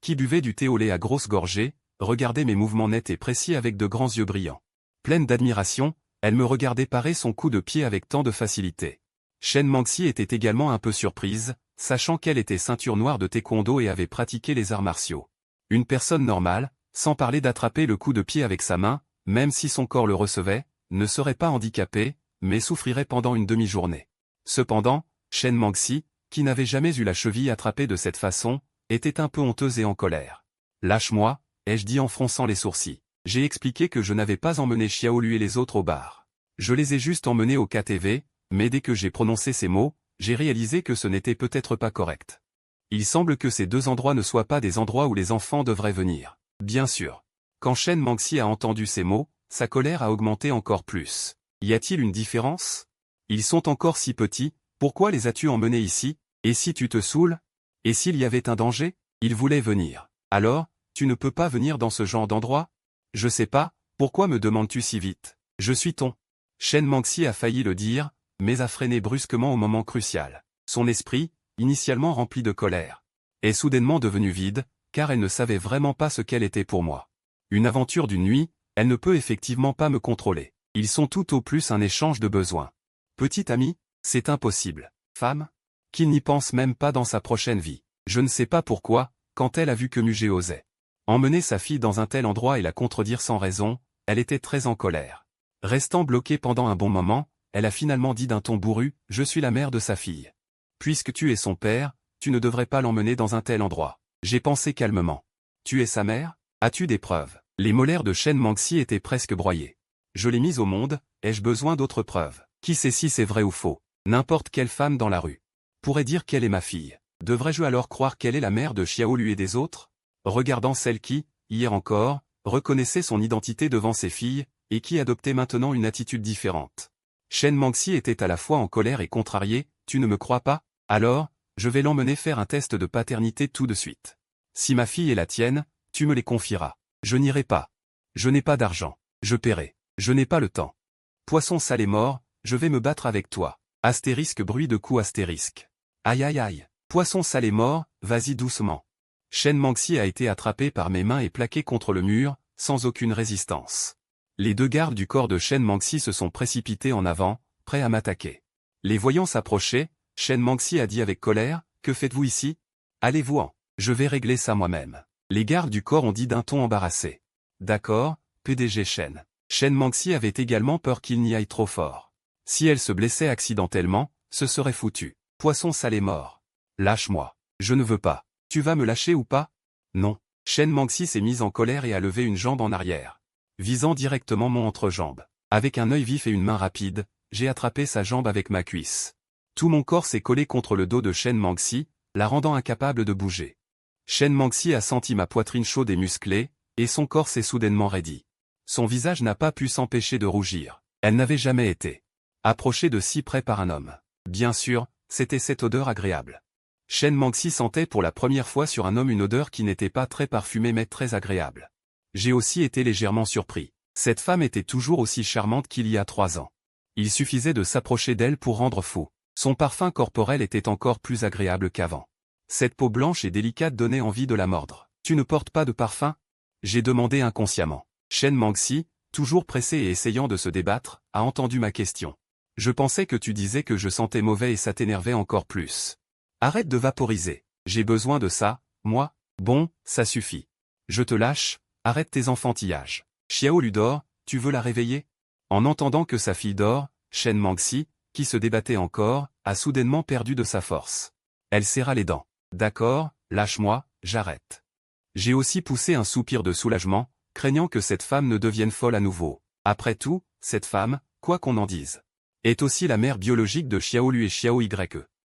qui buvait du thé au lait à grosses gorgées, regardait mes mouvements nets et précis avec de grands yeux brillants. Pleine d'admiration, elle me regardait parer son coup de pied avec tant de facilité. Shen Manxi était également un peu surprise, sachant qu'elle était ceinture noire de taekwondo et avait pratiqué les arts martiaux. Une personne normale, sans parler d'attraper le coup de pied avec sa main, même si son corps le recevait, ne serait pas handicapée, mais souffrirait pendant une demi-journée. Cependant, Shen Manxi, qui n'avait jamais eu la cheville attrapée de cette façon, était un peu honteuse et en colère. « Lâche-moi », ai-je dit en fronçant les sourcils. J'ai expliqué que je n'avais pas emmené Xiaolu et les autres au bar. Je les ai juste emmenés au KTV, mais dès que j'ai prononcé ces mots, j'ai réalisé que ce n'était peut-être pas correct. Il semble que ces deux endroits ne soient pas des endroits où les enfants devraient venir. Bien sûr. Quand Shen Manxi a entendu ces mots, sa colère a augmenté encore plus. Y a-t-il une différence? Ils sont encore si petits, pourquoi les as-tu emmenés ici? Et si tu te saoules? Et s'il y avait un danger? Ils voulaient venir. Alors, tu ne peux pas venir dans ce genre d'endroit? Je sais pas, pourquoi me demandes-tu si vite? Je suis ton. Shen Manxi a failli le dire, mais a freiné brusquement au moment crucial. Son esprit, initialement rempli de colère, est soudainement devenu vide, car elle ne savait vraiment pas ce qu'elle était pour moi. Une aventure d'une nuit, elle ne peut effectivement pas me contrôler. Ils sont tout au plus un échange de besoins. Petite amie, c'est impossible. Femme? qu'il n'y pense même pas dans sa prochaine vie. Je ne sais pas pourquoi, quand elle a vu que Mugé osait emmener sa fille dans un tel endroit et la contredire sans raison, elle était très en colère. Restant bloquée pendant un bon moment, elle a finalement dit d'un ton bourru, « Je suis la mère de sa fille. Puisque tu es son père, tu ne devrais pas l'emmener dans un tel endroit. » J'ai pensé calmement. « Tu es sa mère? As-tu des preuves ?» Les molaires de Shen Manxi étaient presque broyés. Je l'ai mise au monde, ai-je besoin d'autres preuves? Qui sait si c'est vrai ou faux? N'importe quelle femme dans la rue pourrait dire qu'elle est ma fille. Devrais-je alors croire qu'elle est la mère de Xiaolu et des autres? Regardant celle qui, hier encore, reconnaissait son identité devant ses filles, et qui adoptait maintenant une attitude différente. Shen Manxi était à la fois en colère et contrarié, « Tu ne me crois pas? Alors, je vais l'emmener faire un test de paternité tout de suite. Si ma fille est la tienne, tu me les confieras. Je n'irai pas. Je n'ai pas d'argent. Je paierai. Je n'ai pas le temps. Poisson sale est mort, je vais me battre avec toi. Astérisque bruit de coups astérisque. Aïe aïe aïe. Poisson sale est mort, vas-y doucement. » Shen Manxi a été attrapé par mes mains et plaqué contre le mur, sans aucune résistance. Les deux gardes du corps de Shen Manxi se sont précipités en avant, prêts à m'attaquer. Les voyant s'approcher, Shen Manxi a dit avec colère, « Que faites-vous ici? Allez-vous-en, je vais régler ça moi-même. » Les gardes du corps ont dit d'un ton embarrassé. « D'accord, PDG Shen. » Shen Manxi avait également peur qu'il n'y aille trop fort. Si elle se blessait accidentellement, ce serait foutu. Poisson sale est mort. Lâche-moi. Je ne veux pas. Tu vas me lâcher ou pas? Non. Shen Manxi s'est mise en colère et a levé une jambe en arrière, visant directement mon entrejambe. Avec un œil vif et une main rapide, j'ai attrapé sa jambe avec ma cuisse. Tout mon corps s'est collé contre le dos de Shen Manxi, la rendant incapable de bouger. Shen Manxi a senti ma poitrine chaude et musclée, et son corps s'est soudainement raidi. Son visage n'a pas pu s'empêcher de rougir. Elle n'avait jamais été approchée de si près par un homme. Bien sûr, c'était cette odeur agréable. Shen Manxi sentait pour la première fois sur un homme une odeur qui n'était pas très parfumée mais très agréable. J'ai aussi été légèrement surpris. Cette femme était toujours aussi charmante qu'il y a 3 ans. Il suffisait de s'approcher d'elle pour rendre fou. Son parfum corporel était encore plus agréable qu'avant. Cette peau blanche et délicate donnait envie de la mordre. « Tu ne portes pas de parfum ?» J'ai demandé inconsciemment. Shen Manxi, toujours pressé et essayant de se débattre, a entendu ma question. « Je pensais que tu disais que je sentais mauvais et ça t'énervait encore plus. Arrête de vaporiser. J'ai besoin de ça, moi. Bon, ça suffit. Je te lâche, arrête tes enfantillages. Xiao Ludor, tu veux la réveiller ?» En entendant que sa fille dort, Shen Manxi, qui se débattait encore, a soudainement perdu de sa force. Elle serra les dents. « D'accord, lâche-moi, j'arrête. » J'ai aussi poussé un soupir de soulagement, craignant que cette femme ne devienne folle à nouveau. Après tout, cette femme, quoi qu'on en dise, est aussi la mère biologique de Xiaolu et Xiao Ye.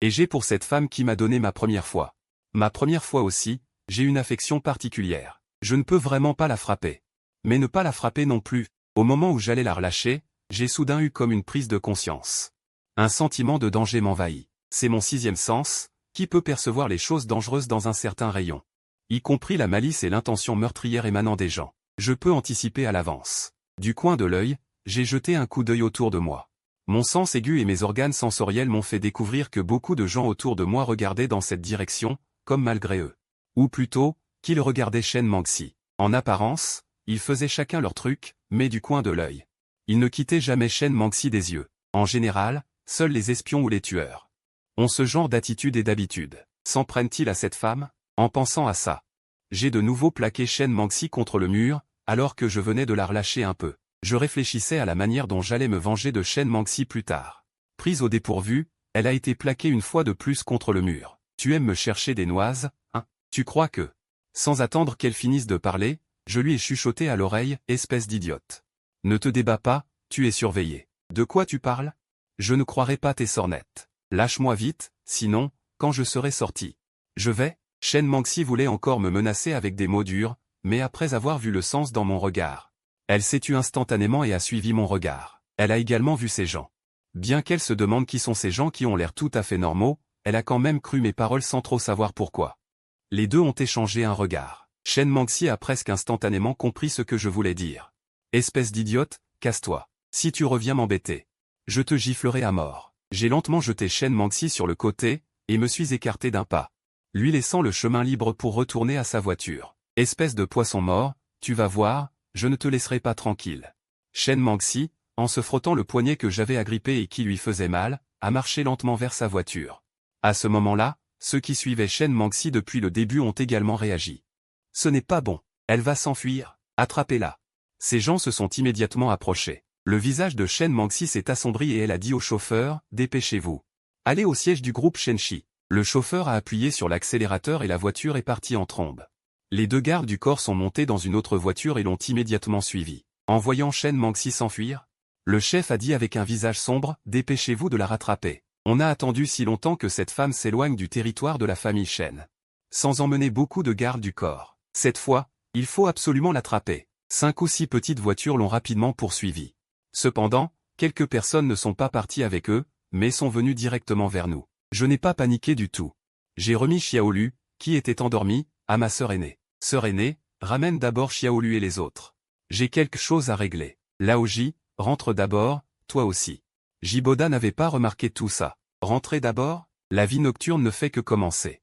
Et j'ai pour cette femme qui m'a donné ma première fois. Ma première fois aussi, j'ai une affection particulière. Je ne peux vraiment pas la frapper. Mais ne pas la frapper non plus. Au moment où j'allais la relâcher, j'ai soudain eu comme une prise de conscience. Un sentiment de danger m'envahit. C'est mon 6e sens, qui peut percevoir les choses dangereuses dans un certain rayon. Y compris la malice et l'intention meurtrière émanant des gens. Je peux anticiper à l'avance. Du coin de l'œil, j'ai jeté un coup d'œil autour de moi. Mon sens aigu et mes organes sensoriels m'ont fait découvrir que beaucoup de gens autour de moi regardaient dans cette direction, comme malgré eux. Ou plutôt, qu'ils regardaient Shen Manxi. En apparence, ils faisaient chacun leur truc, mais du coin de l'œil. Ils ne quittaient jamais Shen Manxi des yeux. En général, seuls les espions ou les tueurs ont ce genre d'attitude et d'habitude. S'en prennent-ils à cette femme? En pensant à ça, j'ai de nouveau plaqué Shen Manxi contre le mur, alors que je venais de la relâcher un peu. Je réfléchissais à la manière dont j'allais me venger de Shen Manxi plus tard. Prise au dépourvu, elle a été plaquée une fois de plus contre le mur. « Tu aimes me chercher des noises, hein? Tu crois que… » Sans attendre qu'elle finisse de parler, je lui ai chuchoté à l'oreille, « Espèce d'idiote. Ne te débats pas, tu es surveillé. » « De quoi tu parles? Je ne croirai pas tes sornettes. Lâche-moi vite, sinon, quand je serai sorti. Je vais… » Shen Manxi voulait encore me menacer avec des mots durs, mais après avoir vu le sens dans mon regard, elle s'est tue instantanément et a suivi mon regard. Elle a également vu ces gens. Bien qu'elle se demande qui sont ces gens qui ont l'air tout à fait normaux, elle a quand même cru mes paroles sans trop savoir pourquoi. Les deux ont échangé un regard. Shen Manxi a presque instantanément compris ce que je voulais dire. « Espèce d'idiote, casse-toi. Si tu reviens m'embêter, je te giflerai à mort. » J'ai lentement jeté Shen Manxi sur le côté, et me suis écarté d'un pas, lui laissant le chemin libre pour retourner à sa voiture. « Espèce de poisson mort, tu vas voir, je ne te laisserai pas tranquille. » Shen Manxi, en se frottant le poignet que j'avais agrippé et qui lui faisait mal, a marché lentement vers sa voiture. À ce moment-là, ceux qui suivaient Shen Manxi depuis le début ont également réagi. Ce n'est pas bon. Elle va s'enfuir. Attrapez-la. Ces gens se sont immédiatement approchés. Le visage de Shen Manxi s'est assombri et elle a dit au chauffeur, « Dépêchez-vous. Allez au siège du groupe Shenchi. » Le chauffeur a appuyé sur l'accélérateur et la voiture est partie en trombe. Les 2 gardes du corps sont montés dans une autre voiture et l'ont immédiatement suivi. En voyant Shen Manxi s'enfuir, le chef a dit avec un visage sombre, « Dépêchez-vous de la rattraper. On a attendu si longtemps que cette femme s'éloigne du territoire de la famille Shen. Sans emmener beaucoup de gardes du corps. Cette fois, il faut absolument l'attraper. » 5 ou 6 petites voitures l'ont rapidement poursuivi. Cependant, quelques personnes ne sont pas parties avec eux, mais sont venues directement vers nous. Je n'ai pas paniqué du tout. J'ai remis Xiaolu, qui était endormi, à ma sœur aînée. Sœur aînée, ramène d'abord Xiaolu et les autres. J'ai quelque chose à régler. Laoji, rentre d'abord, toi aussi. Jiboda n'avait pas remarqué tout ça. Rentrez d'abord, la vie nocturne ne fait que commencer.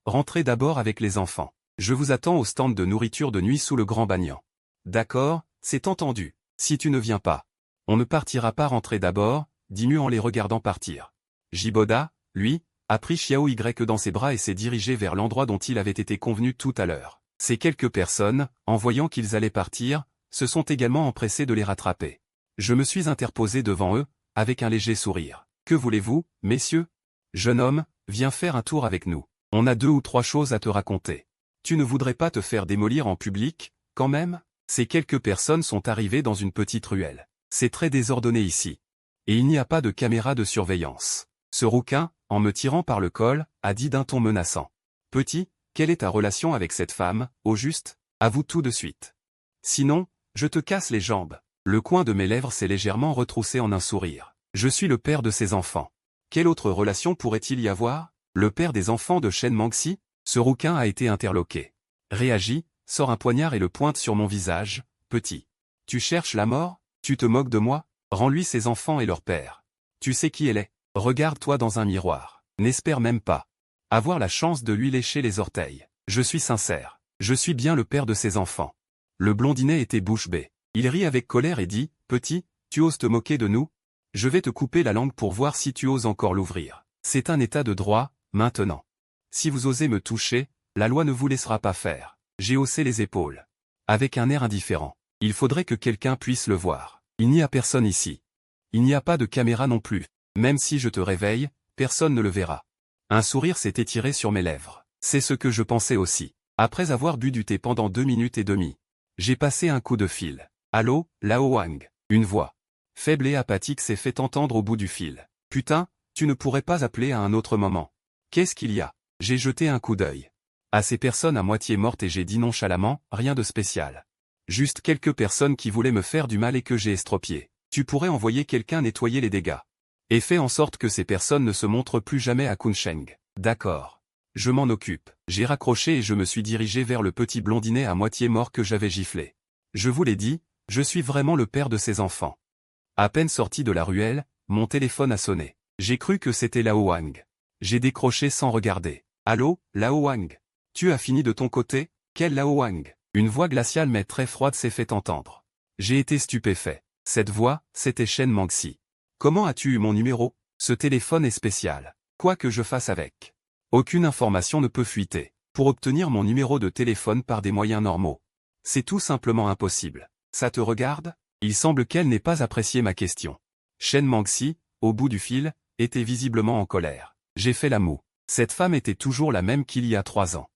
Rentrez d'abord avec les enfants. Je vous attends au stand de nourriture de nuit sous le Grand Banyan. D'accord, c'est entendu. Si tu ne viens pas, on ne partira pas. Rentrer d'abord, dit Mu en les regardant partir. Jiboda, lui, a pris Xiao Y dans ses bras et s'est dirigé vers l'endroit dont il avait été convenu tout à l'heure. Ces quelques personnes, en voyant qu'ils allaient partir, se sont également empressées de les rattraper. Je me suis interposé devant eux, avec un léger sourire. Que voulez-vous, messieurs? Jeune homme, viens faire un tour avec nous. On a 2 ou 3 choses à te raconter. Tu ne voudrais pas te faire démolir en public, quand même? Ces quelques personnes sont arrivées dans une petite ruelle. C'est très désordonné ici. Et il n'y a pas de caméra de surveillance. Ce rouquin, en me tirant par le col, a dit d'un ton menaçant. Petit, quelle est ta relation avec cette femme, au juste? Avoue tout de suite. Sinon, je te casse les jambes. Le coin de mes lèvres s'est légèrement retroussé en un sourire. Je suis le père de ses enfants. Quelle autre relation pourrait-il y avoir? Le père des enfants de Shen Manxi? Ce rouquin a été interloqué. Réagit, sort un poignard et le pointe sur mon visage. Petit. Tu cherches la mort? Tu te moques de moi? Rends-lui ses enfants et leur père. Tu sais qui elle est? Regarde-toi dans un miroir. N'espère même pas avoir la chance de lui lécher les orteils. Je suis sincère. Je suis bien le père de ses enfants. Le blondinet était bouche bée. Il rit avec colère et dit, « Petit, tu oses te moquer de nous? Je vais te couper la langue pour voir si tu oses encore l'ouvrir. C'est un état de droit, maintenant. Si vous osez me toucher, la loi ne vous laissera pas faire. » J'ai haussé les épaules. Avec un air indifférent. Il faudrait que quelqu'un puisse le voir. Il n'y a personne ici. Il n'y a pas de caméra non plus. Même si je te réveille, personne ne le verra. Un sourire s'est étiré sur mes lèvres. C'est ce que je pensais aussi. Après avoir bu du thé pendant 2 minutes et demie. J'ai passé un coup de fil. Allô, Lao Wang. Une voix faible et apathique s'est fait entendre au bout du fil. Putain, tu ne pourrais pas appeler à un autre moment. Qu'est-ce qu'il y a? J'ai jeté un coup d'œil à ces personnes à moitié mortes et j'ai dit nonchalamment, rien de spécial. Juste quelques personnes qui voulaient me faire du mal et que j'ai estropié. Tu pourrais envoyer quelqu'un nettoyer les dégâts. Et fais en sorte que ces personnes ne se montrent plus jamais à Kunsheng. D'accord. Je m'en occupe. J'ai raccroché et je me suis dirigé vers le petit blondinet à moitié mort que j'avais giflé. Je vous l'ai dit, je suis vraiment le père de ces enfants. À peine sorti de la ruelle, mon téléphone a sonné. J'ai cru que c'était Lao Wang. J'ai décroché sans regarder. Allô, Lao Wang? Tu as fini de ton côté? Quel Lao Wang? Une voix glaciale mais très froide s'est fait entendre. J'ai été stupéfait. Cette voix, c'était Shen Manxi. Comment as-tu eu mon numéro? Ce téléphone est spécial. Quoi que je fasse avec. Aucune information ne peut fuiter. Pour obtenir mon numéro de téléphone par des moyens normaux. C'est tout simplement impossible. Ça te regarde? Il semble qu'elle n'ait pas apprécié ma question. Shen Manxi, au bout du fil, était visiblement en colère. J'ai fait la moue. Cette femme était toujours la même qu'il y a 3 ans.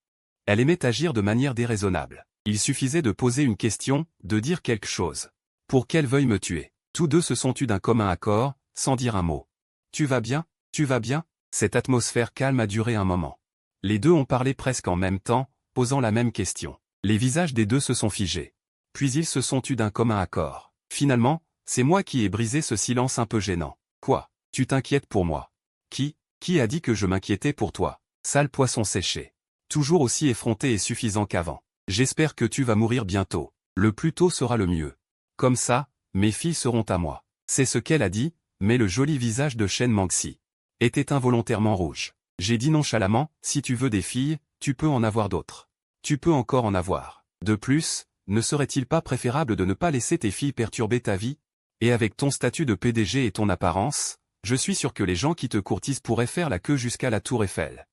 Elle aimait agir de manière déraisonnable. Il suffisait de poser une question, de dire quelque chose. Pour qu'elle veuille me tuer. Tous deux se sont tus d'un commun accord, sans dire un mot. Tu vas bien? Tu vas bien? Cette atmosphère calme a duré un moment. Les deux ont parlé presque en même temps, posant la même question. Les visages des deux se sont figés. Puis ils se sont tus d'un commun accord. Finalement, c'est moi qui ai brisé ce silence un peu gênant. Quoi? Tu t'inquiètes pour moi? Qui a dit que je m'inquiétais pour toi? Sale poisson séché. Toujours aussi effronté et suffisant qu'avant. J'espère que tu vas mourir bientôt. Le plus tôt sera le mieux. Comme ça, mes filles seront à moi. C'est ce qu'elle a dit, mais le joli visage de Shen Manxi était involontairement rouge. J'ai dit nonchalamment, si tu veux des filles, tu peux en avoir d'autres. Tu peux encore en avoir. De plus, ne serait-il pas préférable de ne pas laisser tes filles perturber ta vie? Et avec ton statut de PDG et ton apparence, Je suis sûr que les gens qui te courtisent pourraient faire la queue jusqu'à la tour Eiffel.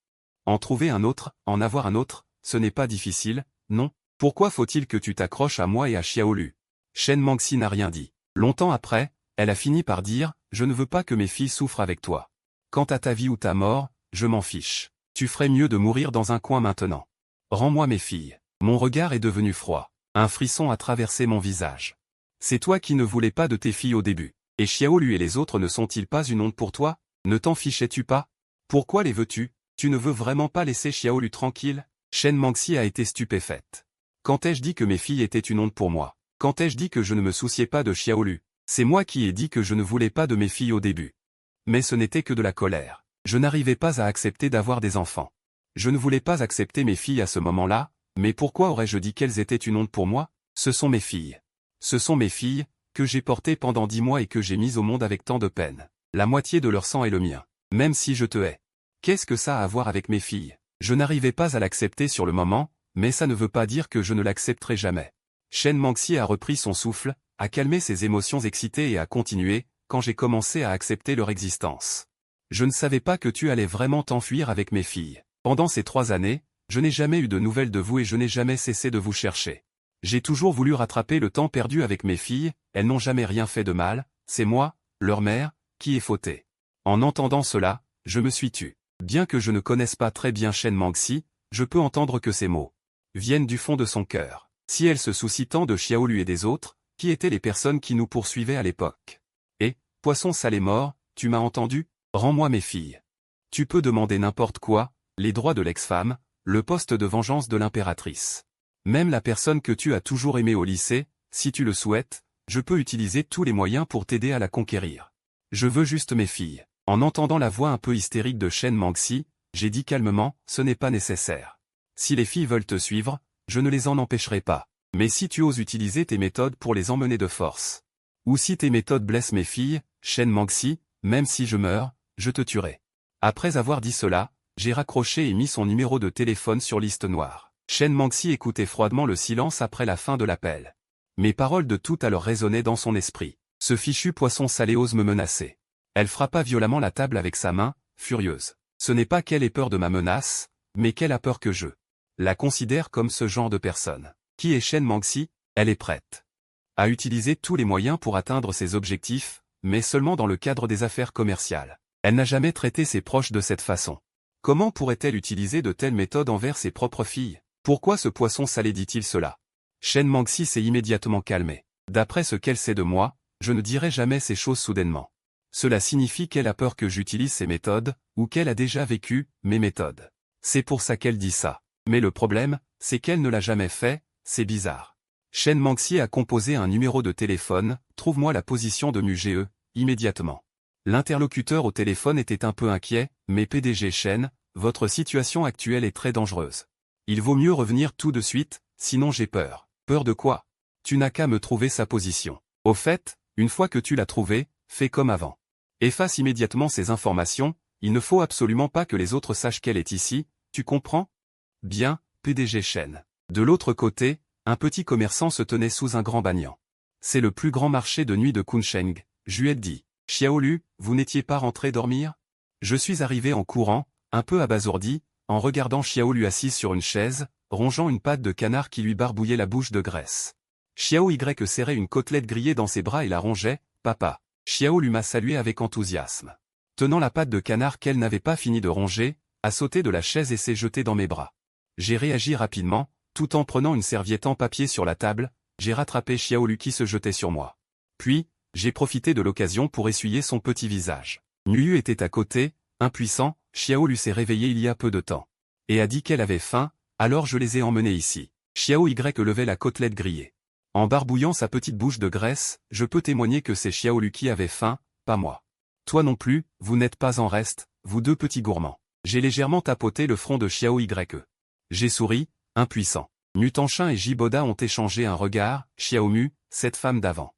En trouver un autre, en avoir un autre, ce n'est pas difficile, non? Pourquoi faut-il que tu t'accroches à moi et à Xiaolu? Shen Mangxi n'a rien dit. Longtemps après, elle a fini par dire, je ne veux pas que mes filles souffrent avec toi. Quant à ta vie ou ta mort, je m'en fiche. Tu ferais mieux de mourir dans un coin maintenant. Rends-moi mes filles. Mon regard est devenu froid. Un frisson a traversé mon visage. C'est toi qui ne voulais pas de tes filles au début. Et Xiaolu et les autres ne sont-ils pas une honte pour toi? Ne t'en fichais-tu pas? Pourquoi les veux-tu? Tu ne veux vraiment pas laisser Xiaolu tranquille? Shen Mangxi a été stupéfaite. Quand ai-je dit que mes filles étaient une honte pour moi? Quand ai-je dit que je ne me souciais pas de Xiaolu? C'est moi qui ai dit que je ne voulais pas de mes filles au début. Mais ce n'était que de la colère. Je n'arrivais pas à accepter d'avoir des enfants. Je ne voulais pas accepter mes filles à ce moment-là, mais pourquoi aurais-je dit qu'elles étaient une honte pour moi? Ce sont mes filles. Ce sont mes filles, que j'ai portées pendant 10 mois et que j'ai mises au monde avec tant de peine. La moitié de leur sang est le mien. Même si je te hais. Qu'est-ce que ça a à voir avec mes filles? Je n'arrivais pas à l'accepter sur le moment, mais ça ne veut pas dire que je ne l'accepterai jamais. Shen Mangxi a repris son souffle, a calmé ses émotions excitées et a continué, quand j'ai commencé à accepter leur existence. Je ne savais pas que tu allais vraiment t'enfuir avec mes filles. Pendant ces 3 années, je n'ai jamais eu de nouvelles de vous et je n'ai jamais cessé de vous chercher. J'ai toujours voulu rattraper le temps perdu avec mes filles, elles n'ont jamais rien fait de mal, c'est moi, leur mère, qui ai fauté. En entendant cela, je me suis tu. Bien que je ne connaisse pas très bien Shen Mangxi, je peux entendre que ces mots viennent du fond de son cœur. Si elle se soucie tant de Xiaolu et des autres, qui étaient les personnes qui nous poursuivaient à l'époque? Et, poisson salé mort, tu m'as entendu? Rends-moi mes filles. Tu peux demander n'importe quoi, les droits de l'ex-femme, le poste de vengeance de l'impératrice. Même la personne que tu as toujours aimée au lycée, si tu le souhaites, je peux utiliser tous les moyens pour t'aider à la conquérir. Je veux juste mes filles. En entendant la voix un peu hystérique de Shen Mangxi, j'ai dit calmement, ce n'est pas nécessaire. Si les filles veulent te suivre, je ne les en empêcherai pas. Mais si tu oses utiliser tes méthodes pour les emmener de force, ou si tes méthodes blessent mes filles, Shen Mangxi, même si je meurs, je te tuerai. Après avoir dit cela, j'ai raccroché et mis son numéro de téléphone sur liste noire. Shen Mangxi écoutait froidement le silence après la fin de l'appel. Mes paroles de tout à l'heure résonnaient dans son esprit. Ce fichu poisson salé ose me menacer. Elle frappa violemment la table avec sa main, furieuse. Ce n'est pas qu'elle ait peur de ma menace, mais qu'elle a peur que je la considère comme ce genre de personne. Qui est Shen Mangxi? Elle est prête à utiliser tous les moyens pour atteindre ses objectifs, mais seulement dans le cadre des affaires commerciales. Elle n'a jamais traité ses proches de cette façon. Comment pourrait-elle utiliser de telles méthodes envers ses propres filles? Pourquoi ce poisson salé dit-il cela? Shen Mangxi s'est immédiatement calmé. D'après ce qu'elle sait de moi, je ne dirai jamais ces choses soudainement. Cela signifie qu'elle a peur que j'utilise ces méthodes, ou qu'elle a déjà vécu mes méthodes. C'est pour ça qu'elle dit ça. Mais le problème, c'est qu'elle ne l'a jamais fait, c'est bizarre. Shen Mangxi a composé un numéro de téléphone, trouve-moi la position de MUGE, immédiatement. L'interlocuteur au téléphone était un peu inquiet, mais PDG Shen, votre situation actuelle est très dangereuse. Il vaut mieux revenir tout de suite, sinon j'ai peur. Peur de quoi? Tu n'as qu'à me trouver sa position. Au fait, une fois que tu l'as trouvée, fais comme avant. Efface immédiatement ces informations, il ne faut absolument pas que les autres sachent qu'elle est ici, tu comprends? Bien, PDG Shen. De l'autre côté, un petit commerçant se tenait sous un grand banyan. C'est le plus grand marché de nuit de Kunsheng, je lui ai dit. Xiaolu, vous n'étiez pas rentré dormir? Je suis arrivé en courant, un peu abasourdi, en regardant Xiaolu assise sur une chaise, rongeant une patte de canard qui lui barbouillait la bouche de graisse. Xiao Y serrait une côtelette grillée dans ses bras et la rongeait, papa. Xiaolu m'a salué avec enthousiasme. Tenant la patte de canard qu'elle n'avait pas fini de ronger, a sauté de la chaise et s'est jetée dans mes bras. J'ai réagi rapidement, tout en prenant une serviette en papier sur la table, j'ai rattrapé Xiaolu qui se jetait sur moi. Puis, j'ai profité de l'occasion pour essuyer son petit visage. Nuyu était à côté, impuissant, Xiaolu s'est réveillé il y a peu de temps. Et a dit qu'elle avait faim, alors je les ai emmenés ici. Xiao Y levait la côtelette grillée. En barbouillant sa petite bouche de graisse, je peux témoigner que c'est Xiaolu qui avait faim, pas moi. Toi non plus, vous n'êtes pas en reste, vous deux petits gourmands. J'ai légèrement tapoté le front de Xiao Y. J'ai souri, impuissant. Mutanchin et Jiboda ont échangé un regard, Xiaomu, cette femme d'avant.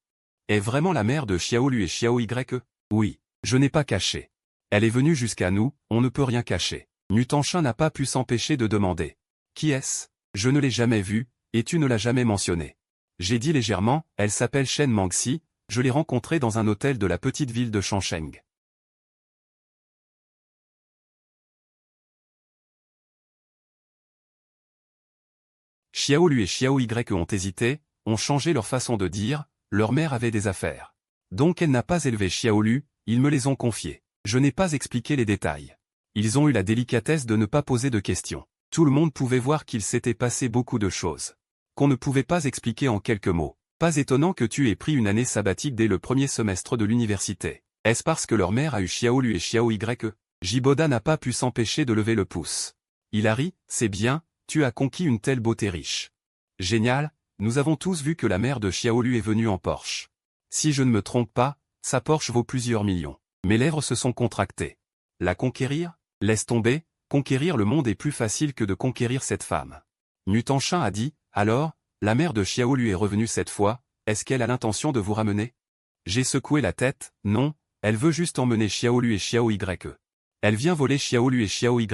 Est vraiment la mère de Xiaolu et Xiao Y? Oui, je n'ai pas caché. Elle est venue jusqu'à nous, on ne peut rien cacher. Mutanchin n'a pas pu s'empêcher de demander. Qui est-ce? Je ne l'ai jamais vue, et tu ne l'as jamais mentionné. J'ai dit légèrement, elle s'appelle Shen Mangxi, je l'ai rencontrée dans un hôtel de la petite ville de Changcheng. Xiaolu et Xiaoyu ont hésité, ont changé leur façon de dire, leur mère avait des affaires. Donc elle n'a pas élevé Xiaolu, ils me les ont confiés. Je n'ai pas expliqué les détails. Ils ont eu la délicatesse de ne pas poser de questions. Tout le monde pouvait voir qu'il s'était passé beaucoup de choses. Qu'on ne pouvait pas expliquer en quelques mots. Pas étonnant que tu aies pris une année sabbatique dès le premier semestre de l'université. Est-ce parce que leur mère a eu Xiaolu et Xiaoyu? Jiboda n'a pas pu s'empêcher de lever le pouce. Il a ri, c'est bien, tu as conquis une telle beauté riche. Génial, nous avons tous vu que la mère de Xiaolu est venue en Porsche. Si je ne me trompe pas, sa Porsche vaut plusieurs millions. Mes lèvres se sont contractées. La conquérir? Laisse tomber, conquérir le monde est plus facile que de conquérir cette femme. Mutanchin a dit, alors, la mère de Xiaolu est revenue cette fois, est-ce qu'elle a l'intention de vous ramener? J'ai secoué la tête, non, elle veut juste emmener Xiaolu et Xiaoyu. Elle vient voler Xiaolu et Xiaoyu.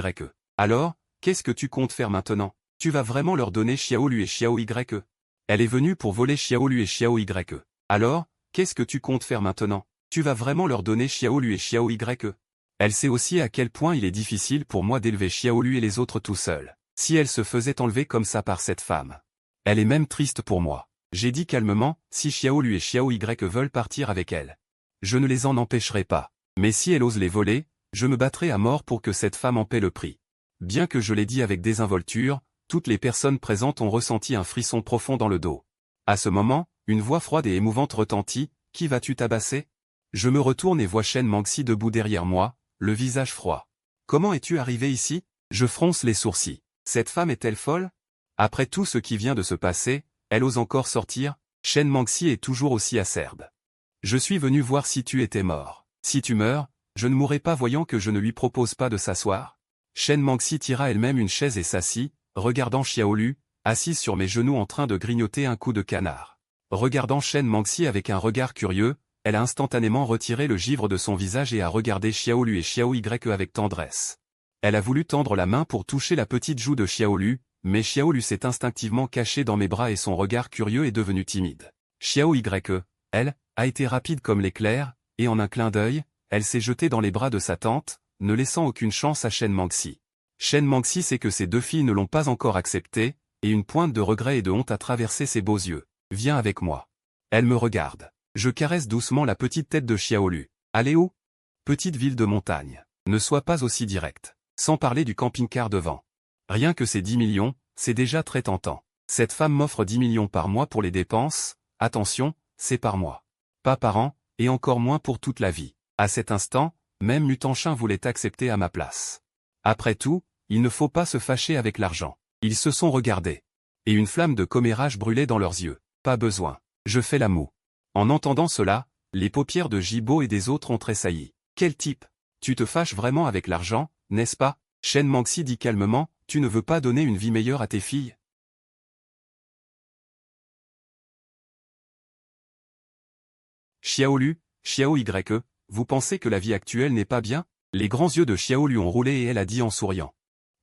Alors, qu'est-ce que tu comptes faire maintenant? Tu vas vraiment leur donner Xiaolu et Xiaoyu? Elle est venue pour voler Xiaolu et Xiaoyu. Alors, qu'est-ce que tu comptes faire maintenant? Tu vas vraiment leur donner Xiaolu et Xiaoyu? Elle sait aussi à quel point il est difficile pour moi d'élever Xiaolu et les autres tout seul. Si elle se faisait enlever comme ça par cette femme. Elle est même triste pour moi. J'ai dit calmement, si Xiaolu et Xiaoyu veulent partir avec elle. Je ne les en empêcherai pas. Mais si elle ose les voler, je me battrai à mort pour que cette femme en paie le prix. Bien que je l'ai dit avec désinvolture, toutes les personnes présentes ont ressenti un frisson profond dans le dos. À ce moment, une voix froide et émouvante retentit, « Qui vas-tu tabasser ?» Je me retourne et vois Shen Mangxi debout derrière moi, le visage froid. « Comment es-tu arrivé ici ?» Je fronce les sourcils. Cette femme est-elle folle? Après tout ce qui vient de se passer, elle ose encore sortir? Shen Mangxi est toujours aussi acerbe. Je suis venu voir si tu étais mort. Si tu meurs, je ne mourrai pas voyant que je ne lui propose pas de s'asseoir. Shen Mangxi tira elle-même une chaise et s'assit, regardant Xiaolu, assise sur mes genoux en train de grignoter un coup de canard. Regardant Shen Mangxi avec un regard curieux, elle a instantanément retiré le givre de son visage et a regardé Xiaolu et Xiaoyu avec tendresse. Elle a voulu tendre la main pour toucher la petite joue de Xiaolu, mais Xiaolu s'est instinctivement caché dans mes bras et son regard curieux est devenu timide. Xiaoyu, elle, a été rapide comme l'éclair, et en un clin d'œil, elle s'est jetée dans les bras de sa tante, ne laissant aucune chance à Shen Mangxi. Shen Mangxi sait que ses deux filles ne l'ont pas encore accepté, et une pointe de regret et de honte a traversé ses beaux yeux. Viens avec moi. Elle me regarde. Je caresse doucement la petite tête de Xiaolu. Allez où? Petite ville de montagne. Ne sois pas aussi direct. Sans parler du camping-car devant. Rien que ces 10 millions, c'est déjà très tentant. Cette femme m'offre 10 millions par mois pour les dépenses, attention, c'est par mois. Pas par an, et encore moins pour toute la vie. À cet instant, même Mutanchin voulait accepter à ma place. Après tout, il ne faut pas se fâcher avec l'argent. Ils se sont regardés. Et une flamme de commérage brûlait dans leurs yeux. Pas besoin. Je fais la moue. En entendant cela, les paupières de Jibo et des autres ont tressailli. Quel type? Tu te fâches vraiment avec l'argent, n'est-ce pas? Shen Mangxi dit calmement, tu ne veux pas donner une vie meilleure à tes filles? Xiaolu, Xiaoyu, vous pensez que la vie actuelle n'est pas bien? Les grands yeux de Xiaolu ont roulé et elle a dit en souriant.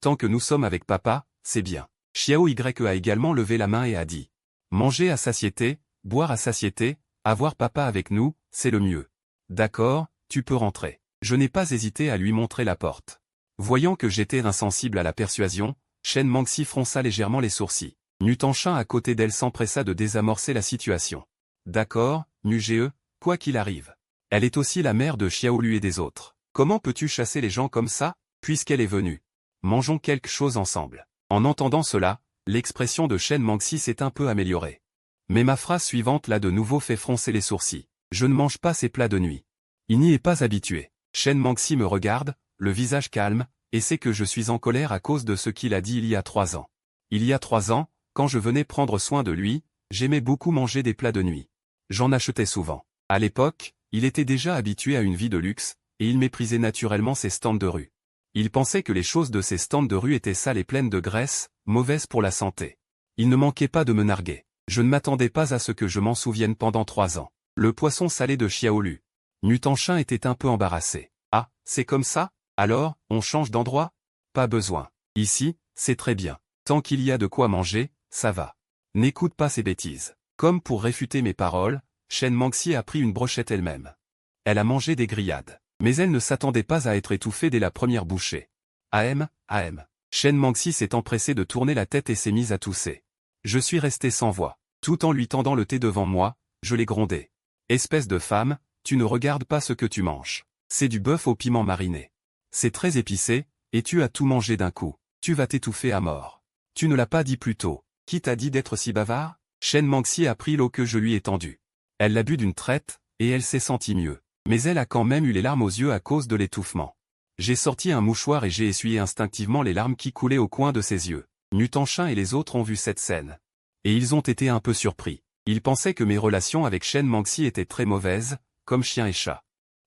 Tant que nous sommes avec papa, c'est bien. Xiaoyu a également levé la main et a dit. Manger à satiété, boire à satiété, avoir papa avec nous, c'est le mieux. D'accord, tu peux rentrer. Je n'ai pas hésité à lui montrer la porte. Voyant que j'étais insensible à la persuasion, Shen Mangxi fronça légèrement les sourcils. Mutanchin à côté d'elle s'empressa de désamorcer la situation. D'accord, Mugee, quoi qu'il arrive. Elle est aussi la mère de Xiaolu et des autres. Comment peux-tu chasser les gens comme ça, puisqu'elle est venue? Mangeons quelque chose ensemble. En entendant cela, l'expression de Shen Mangxi s'est un peu améliorée. Mais ma phrase suivante l'a de nouveau fait froncer les sourcils. Je ne mange pas ces plats de nuit. Il n'y est pas habitué. Shen Mangxi me regarde, le visage calme, et sait que je suis en colère à cause de ce qu'il a dit il y a 3 ans. Il y a 3 ans, quand je venais prendre soin de lui, j'aimais beaucoup manger des plats de nuit. J'en achetais souvent. À l'époque, il était déjà habitué à une vie de luxe, et il méprisait naturellement ses stands de rue. Il pensait que les choses de ces stands de rue étaient sales et pleines de graisse, mauvaises pour la santé. Il ne manquait pas de me narguer. Je ne m'attendais pas à ce que je m'en souvienne pendant 3 ans. Le poisson salé de Xiaolu. Mutanchin était un peu embarrassé. Ah, c'est comme ça? Alors, on change d'endroit? Pas besoin. Ici, c'est très bien. Tant qu'il y a de quoi manger, ça va. N'écoute pas ces bêtises. Comme pour réfuter mes paroles, Shen Mangxi a pris une brochette elle-même. Elle a mangé des grillades. Mais elle ne s'attendait pas à être étouffée dès la première bouchée. Ahem. Shen Mangxi s'est empressé de tourner la tête et s'est mise à tousser. Je suis resté sans voix. Tout en lui tendant le thé devant moi, je l'ai grondé. Espèce de femme, tu ne regardes pas ce que tu manges. C'est du bœuf au piment mariné. C'est très épicé, et tu as tout mangé d'un coup. Tu vas t'étouffer à mort. Tu ne l'as pas dit plus tôt. Qui t'a dit d'être si bavard? Shen Manxi a pris l'eau que je lui ai tendue. Elle l'a bu d'une traite, et elle s'est sentie mieux. Mais elle a quand même eu les larmes aux yeux à cause de l'étouffement. J'ai sorti un mouchoir et j'ai essuyé instinctivement les larmes qui coulaient au coin de ses yeux. Mutanchin et les autres ont vu cette scène. Et ils ont été un peu surpris. Ils pensaient que mes relations avec Shen Manxi étaient très mauvaises, comme chien et chat.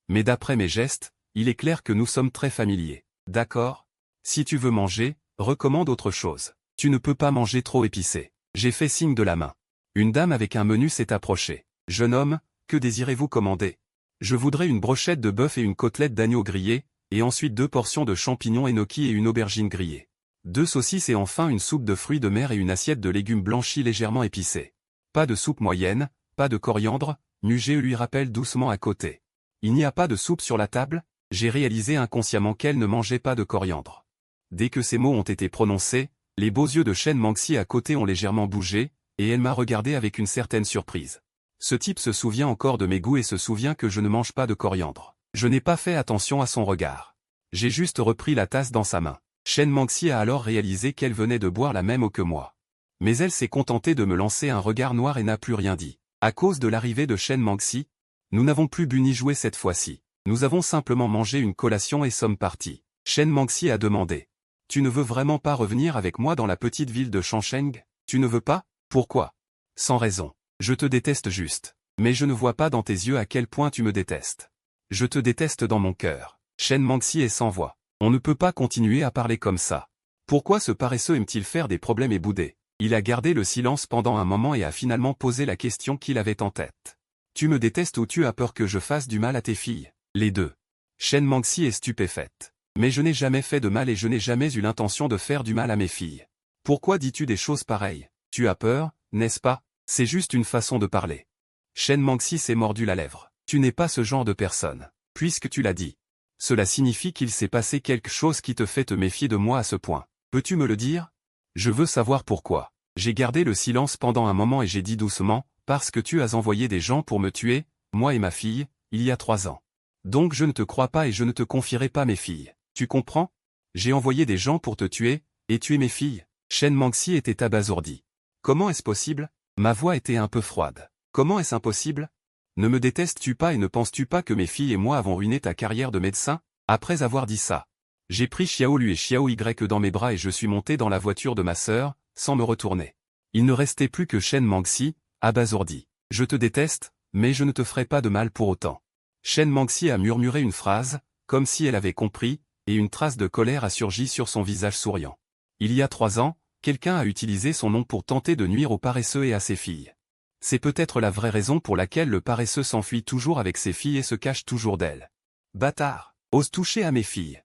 Mais d'après mes gestes, il est clair que nous sommes très familiers. D'accord? Si tu veux manger, recommande autre chose. Tu ne peux pas manger trop épicé. J'ai fait signe de la main. Une dame avec un menu s'est approchée. Jeune homme, que désirez-vous commander? Je voudrais une brochette de bœuf et une côtelette d'agneau grillée, et ensuite 2 portions de champignons enoki et une aubergine grillée. 2 saucisses et enfin une soupe de fruits de mer et une assiette de légumes blanchis légèrement épicés. Pas de soupe moyenne, pas de coriandre, Mugé lui rappelle doucement à côté. Il n'y a pas de soupe sur la table? J'ai réalisé inconsciemment qu'elle ne mangeait pas de coriandre. Dès que ces mots ont été prononcés, les beaux yeux de Shen Manxi à côté ont légèrement bougé, et elle m'a regardé avec une certaine surprise. Ce type se souvient encore de mes goûts et se souvient que je ne mange pas de coriandre. Je n'ai pas fait attention à son regard. J'ai juste repris la tasse dans sa main. Shen Manxi a alors réalisé qu'elle venait de boire la même eau que moi. Mais elle s'est contentée de me lancer un regard noir et n'a plus rien dit. À cause de l'arrivée de Shen Manxi, nous n'avons plus bu ni joué cette fois-ci. Nous avons simplement mangé une collation et sommes partis. Shen Manxi a demandé. Tu ne veux vraiment pas revenir avec moi dans la petite ville de Changsheng? Tu ne veux pas? Pourquoi? Sans raison. Je te déteste juste. Mais je ne vois pas dans tes yeux à quel point tu me détestes. Je te déteste dans mon cœur. Shen Manxi est sans voix. On ne peut pas continuer à parler comme ça. Pourquoi ce paresseux aime-t-il faire des problèmes et bouder? Il a gardé le silence pendant un moment et a finalement posé la question qu'il avait en tête. Tu me détestes ou tu as peur que je fasse du mal à tes filles? Les deux. Shen Manxi est stupéfaite. Mais je n'ai jamais fait de mal et je n'ai jamais eu l'intention de faire du mal à mes filles. Pourquoi dis-tu des choses pareilles? Tu as peur, n'est-ce pas? C'est juste une façon de parler. Shen Manxi s'est mordu la lèvre. Tu n'es pas ce genre de personne. Puisque tu l'as dit. Cela signifie qu'il s'est passé quelque chose qui te fait te méfier de moi à ce point. Peux-tu me le dire? Je veux savoir pourquoi. J'ai gardé le silence pendant un moment et j'ai dit doucement, parce que tu as envoyé des gens pour me tuer, moi et ma fille, il y a 3 ans. Donc je ne te crois pas et je ne te confierai pas mes filles. Tu comprends? J'ai envoyé des gens pour te tuer, et tuer mes filles. Shen Manxi était abasourdi. Comment est-ce possible? Ma voix était un peu froide. Comment est-ce impossible? Ne me détestes-tu pas et ne penses-tu pas que mes filles et moi avons ruiné ta carrière de médecin? Après avoir dit ça, j'ai pris Xiao Lu et Xiao Y dans mes bras et je suis monté dans la voiture de ma sœur, sans me retourner. Il ne restait plus que Shen Manxi, abasourdi. Je te déteste, mais je ne te ferai pas de mal pour autant. Shen Manxi a murmuré une phrase, comme si elle avait compris, et une trace de colère a surgi sur son visage souriant. Il y a 3 ans, quelqu'un a utilisé son nom pour tenter de nuire au paresseux et à ses filles. C'est peut-être la vraie raison pour laquelle le paresseux s'enfuit toujours avec ses filles et se cache toujours d'elles. Bâtard, ose toucher à mes filles.